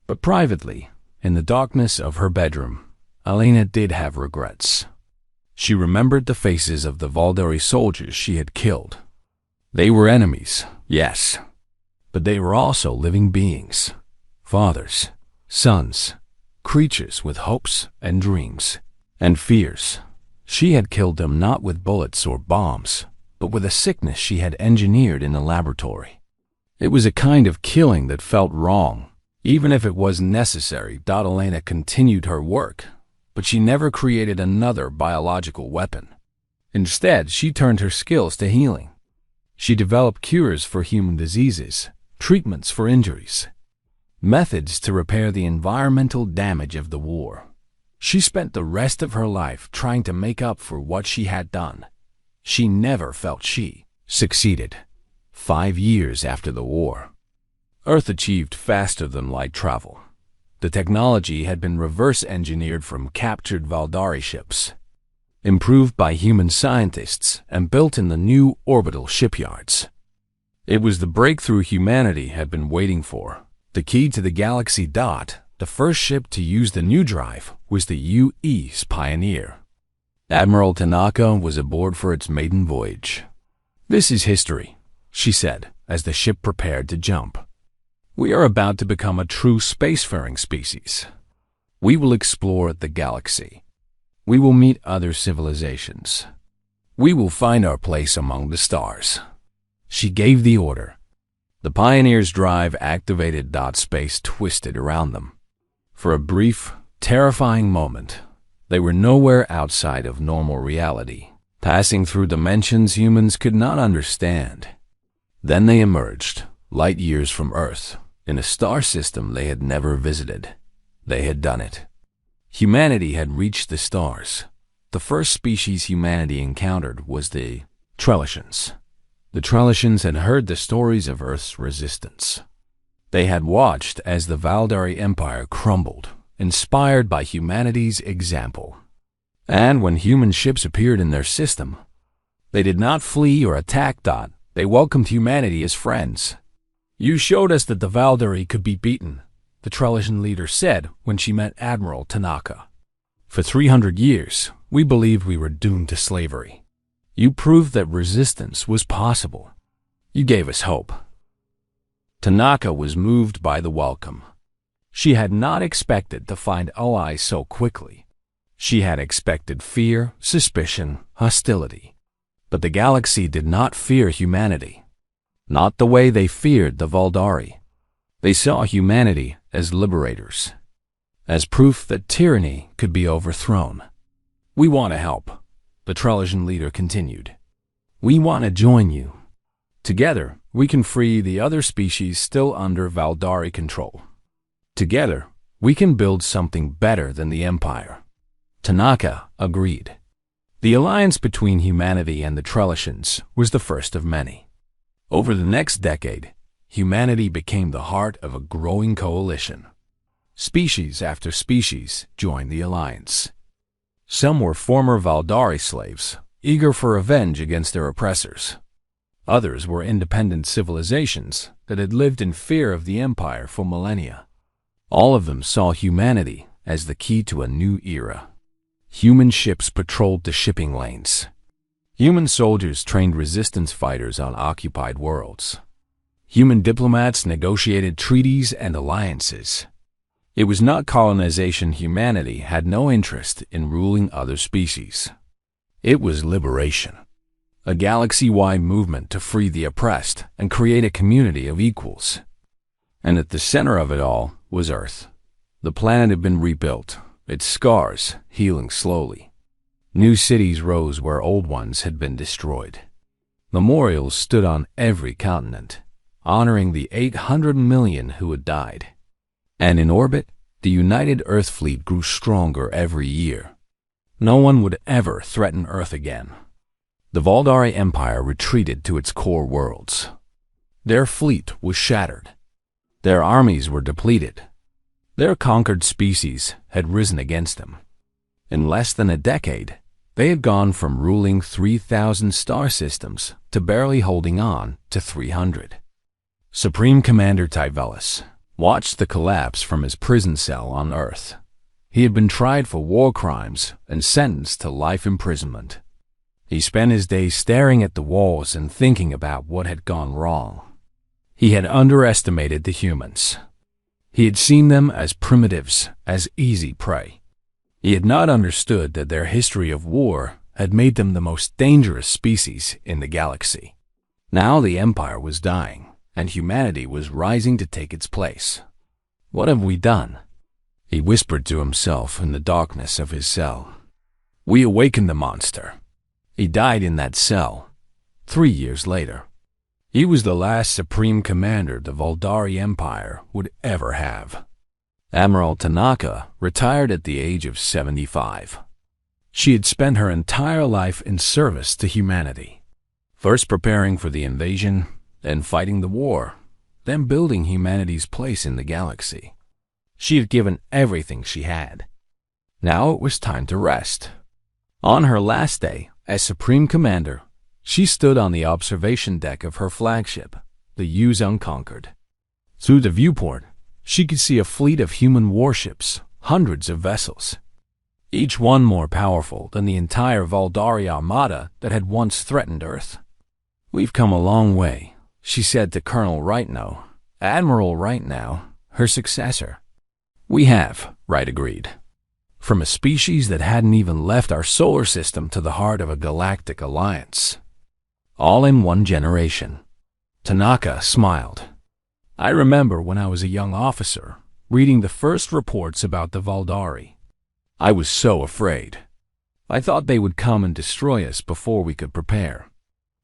But privately, in the darkness of her bedroom, Elena did have regrets. She remembered the faces of the Valdari soldiers she had killed. They were enemies, yes, but they were also living beings, fathers, sons, creatures with hopes and dreams and fears. She had killed them not with bullets or bombs, but with a sickness she had engineered in the laboratory. It was a kind of killing that felt wrong, even if it was necessary. Elena continued her work, but she never created another biological weapon. Instead, she turned her skills to healing. She developed cures for human diseases, treatments for injuries, methods to repair the environmental damage of the war. She spent the rest of her life trying to make up for what she had done. She never felt she succeeded. 5 years after the war, Earth achieved faster-than-light travel. The technology had been reverse-engineered from captured Valdari ships, improved by human scientists and built in the new orbital shipyards. It was the breakthrough humanity had been waiting for, the key to the galaxy. The first ship to use the new drive was the UE's Pioneer. Admiral Tanaka was aboard for its maiden voyage. This is history, she said, as the ship prepared to jump. We are about to become a true spacefaring species. We will explore the galaxy. We will meet other civilizations. We will find our place among the stars. She gave the order. The Pioneer's drive activated. Space twisted around them. For a brief, terrifying moment, they were nowhere outside of normal reality, passing through dimensions humans could not understand. Then they emerged, light years from Earth, in a star system they had never visited. They had done it. Humanity had reached the stars. The first species humanity encountered was the Trellicians. The Trellicians had heard the stories of Earth's resistance. They had watched as the Valdari Empire crumbled, inspired by humanity's example. And when human ships appeared in their system, they did not flee or attack. They welcomed humanity as friends. You showed us that the Valdari could be beaten, the Trellician leader said when she met Admiral Tanaka. For 300 years, we believed we were doomed to slavery. You proved that resistance was possible. You gave us hope. Tanaka was moved by the welcome. She had not expected to find allies so quickly. She had expected fear, suspicion, hostility. But the galaxy did not fear humanity. Not the way they feared the Valdari. They saw humanity as liberators, as proof that tyranny could be overthrown. We want to help, the Trellician leader continued. We want to join you. Together, we can free the other species still under Valdari control. Together, we can build something better than the Empire. Tanaka agreed. The alliance between humanity and the Trellisians was the first of many. Over the next decade, humanity became the heart of a growing coalition. Species after species joined the alliance. Some were former Valdari slaves, eager for revenge against their oppressors. Others were independent civilizations that had lived in fear of the Empire for millennia. All of them saw humanity as the key to a new era. Human ships patrolled the shipping lanes. Human soldiers trained resistance fighters on occupied worlds. Human diplomats negotiated treaties and alliances. It was not colonization. Humanity had no interest in ruling other species. It was liberation. A galaxy-wide movement to free the oppressed and create a community of equals. And at the center of it all was Earth. The planet had been rebuilt, its scars healing slowly. New cities rose where old ones had been destroyed. Memorials stood on every continent, honoring the 800 million who had died. And in orbit, the United Earth Fleet grew stronger every year. No one would ever threaten Earth again. The Valdari Empire retreated to its core worlds. Their fleet was shattered. Their armies were depleted. Their conquered species had risen against them. In less than a decade, they had gone from ruling 3,000 star systems to barely holding on to 300. Supreme Commander Tyvelis watched the collapse from his prison cell on Earth. He had been tried for war crimes and sentenced to life imprisonment. He spent his days staring at the walls and thinking about what had gone wrong. He had underestimated the humans. He had seen them as primitives, as easy prey. He had not understood that their history of war had made them the most dangerous species in the galaxy. Now the Empire was dying, and humanity was rising to take its place. What have we done? He whispered to himself in the darkness of his cell. We awakened the monster. He died in that cell 3 years later. He was the last supreme commander the Valdari Empire would ever have. Admiral Tanaka retired at the age of 75. She had spent her entire life in service to humanity, first preparing for the invasion, then fighting the war, then building humanity's place in the galaxy. She had given everything she had. Now it was time to rest. On her last day as Supreme Commander, she stood on the observation deck of her flagship, the Use Unconquered. Through the viewport, she could see a fleet of human warships, hundreds of vessels, each one more powerful than the entire Valdari Armada that had once threatened Earth. We've come a long way, she said to Colonel Rightnow, Admiral Rightnow, her successor. We have, Wright agreed. From a species that hadn't even left our solar system to the heart of a galactic alliance. All in one generation. Tanaka smiled. I remember when I was a young officer, reading the first reports about the Valdari. I was so afraid. I thought they would come and destroy us before we could prepare.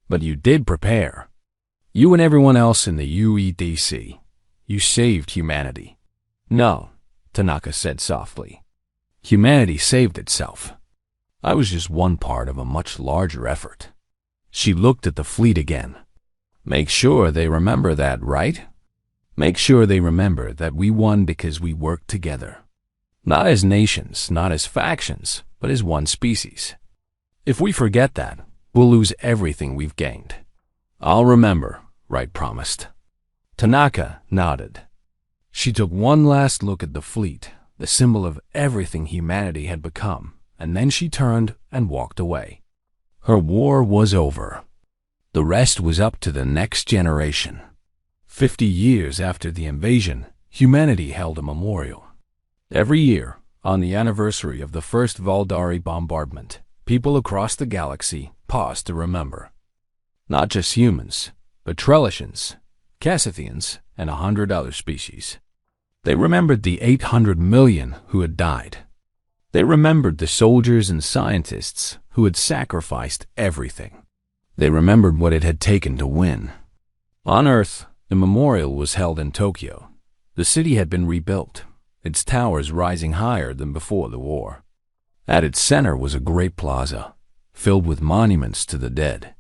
But you did prepare. You and everyone else in the UEDC. You saved humanity. No, Tanaka said softly. Humanity saved itself. I was just one part of a much larger effort. She looked at the fleet again. Make sure they remember that, right? Make sure they remember that we won because we worked together. Not as nations, not as factions, but as one species. If we forget that, we'll lose everything we've gained. I'll remember, Wright promised. Tanaka nodded. She took one last look at the fleet, the symbol of everything humanity had become, and then she turned and walked away. Her war was over. The rest was up to the next generation. 50 years after the invasion, humanity held a memorial. Every year, on the anniversary of the first Valdari bombardment, people across the galaxy paused to remember. Not just humans, but Trellisians, Cassithians, and 100 other species. They remembered the 800 million who had died. They remembered the soldiers and scientists who had sacrificed everything. They remembered what it had taken to win. On Earth, the memorial was held in Tokyo. The city had been rebuilt, its towers rising higher than before the war. At its center was a great plaza. filled with monuments to the dead.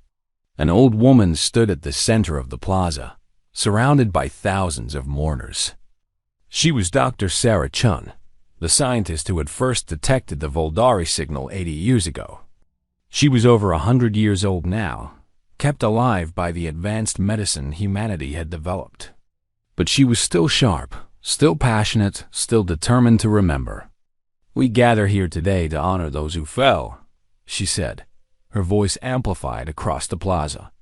An old woman stood at the center of the plaza, surrounded by thousands of mourners. She was Dr. Sarah Chun, the scientist who had first detected the Voldari signal 80 years ago. She was over 100 years old now, kept alive by the advanced medicine humanity had developed. But she was still sharp, still passionate, still determined to remember. "We gather here today to honor those who fell," she said, her voice amplified across the plaza.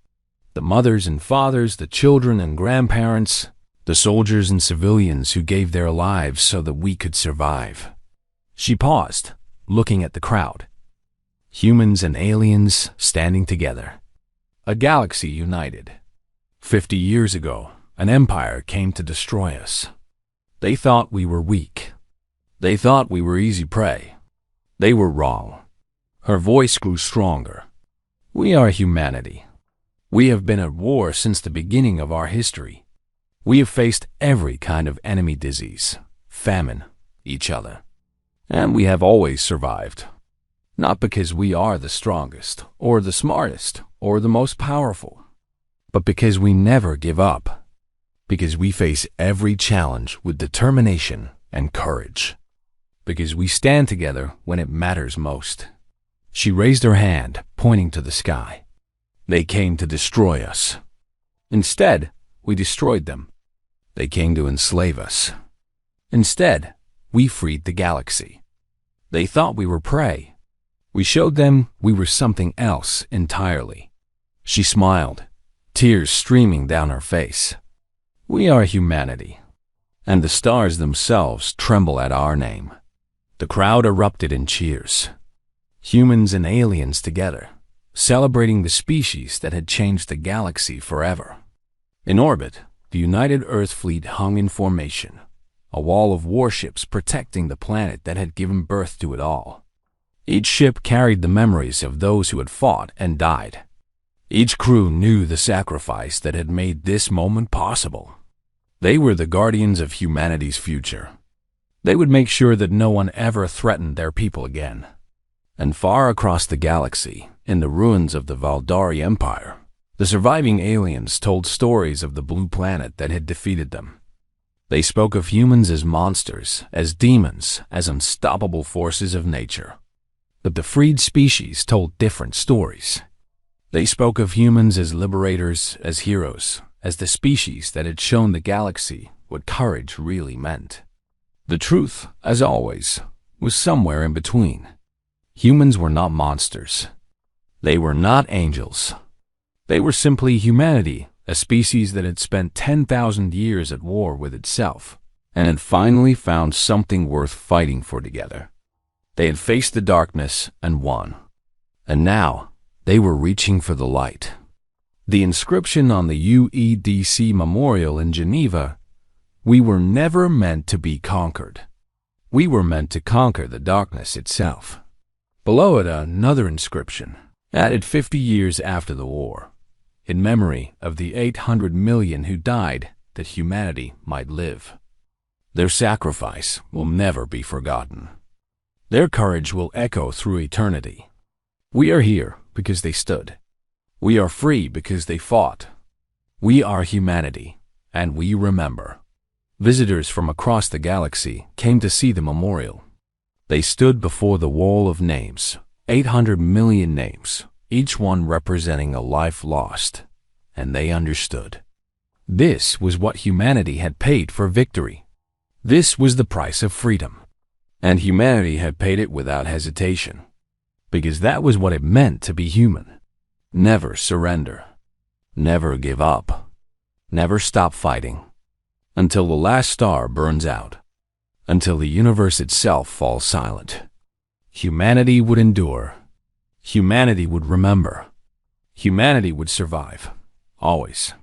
"The mothers and fathers, the children and grandparents, the soldiers and civilians who gave their lives so that we could survive." She paused, looking at the crowd. Humans and aliens standing together. A galaxy united. 50 years ago, an empire came to destroy us. They thought we were weak. They thought we were easy prey. They were wrong. Her voice grew stronger. "We are humanity. We have been at war since the beginning of our history. We have faced every kind of enemy, disease, famine, each other. And we have always survived. Not because we are the strongest, or the smartest, or the most powerful, but because we never give up. Because we face every challenge with determination and courage. Because we stand together when it matters most." She raised her hand, pointing to the sky. "They came to destroy us. Instead, we destroyed them. They came to enslave us. Instead, we freed the galaxy. They thought we were prey. We showed them we were something else entirely." She smiled, tears streaming down her face. "We are humanity, and the stars themselves tremble at our name." The crowd erupted in cheers. Humans and aliens together, celebrating the species that had changed the galaxy forever. In orbit, the United Earth Fleet hung in formation, a wall of warships protecting the planet that had given birth to it all. Each ship carried the memories of those who had fought and died. Each crew knew the sacrifice that had made this moment possible. They were the guardians of humanity's future. They would make sure that no one ever threatened their people again. And far across the galaxy, in the ruins of the Voldari Empire, the surviving aliens told stories of the blue planet that had defeated them. They spoke of humans as monsters, as demons, as unstoppable forces of nature. But the freed species told different stories. They spoke of humans as liberators, as heroes, as the species that had shown the galaxy what courage really meant. The truth, as always, was somewhere in between. Humans were not monsters. They were not angels. They were simply humanity, a species that had spent 10,000 years at war with itself, and had finally found something worth fighting for together. They had faced the darkness and won. And now, they were reaching for the light. The inscription on the UEDC memorial in Geneva, "We were never meant to be conquered. We were meant to conquer the darkness itself." Below it, another inscription, added 50 years after the war, in memory of the 800 million who died that humanity might live. Their sacrifice will never be forgotten. Their courage will echo through eternity. We are here because they stood. We are free because they fought. We are humanity, and we remember. Visitors from across the galaxy came to see the memorial. They stood before the wall of names, 800 million names, each one representing a life lost, and they understood. This was what humanity had paid for victory. This was the price of freedom. And humanity had paid it without hesitation, because that was what it meant to be human. Never surrender. Never give up. Never stop fighting. Until the last star burns out. Until the universe itself falls silent. Humanity would endure. Humanity would remember. Humanity would survive. Always.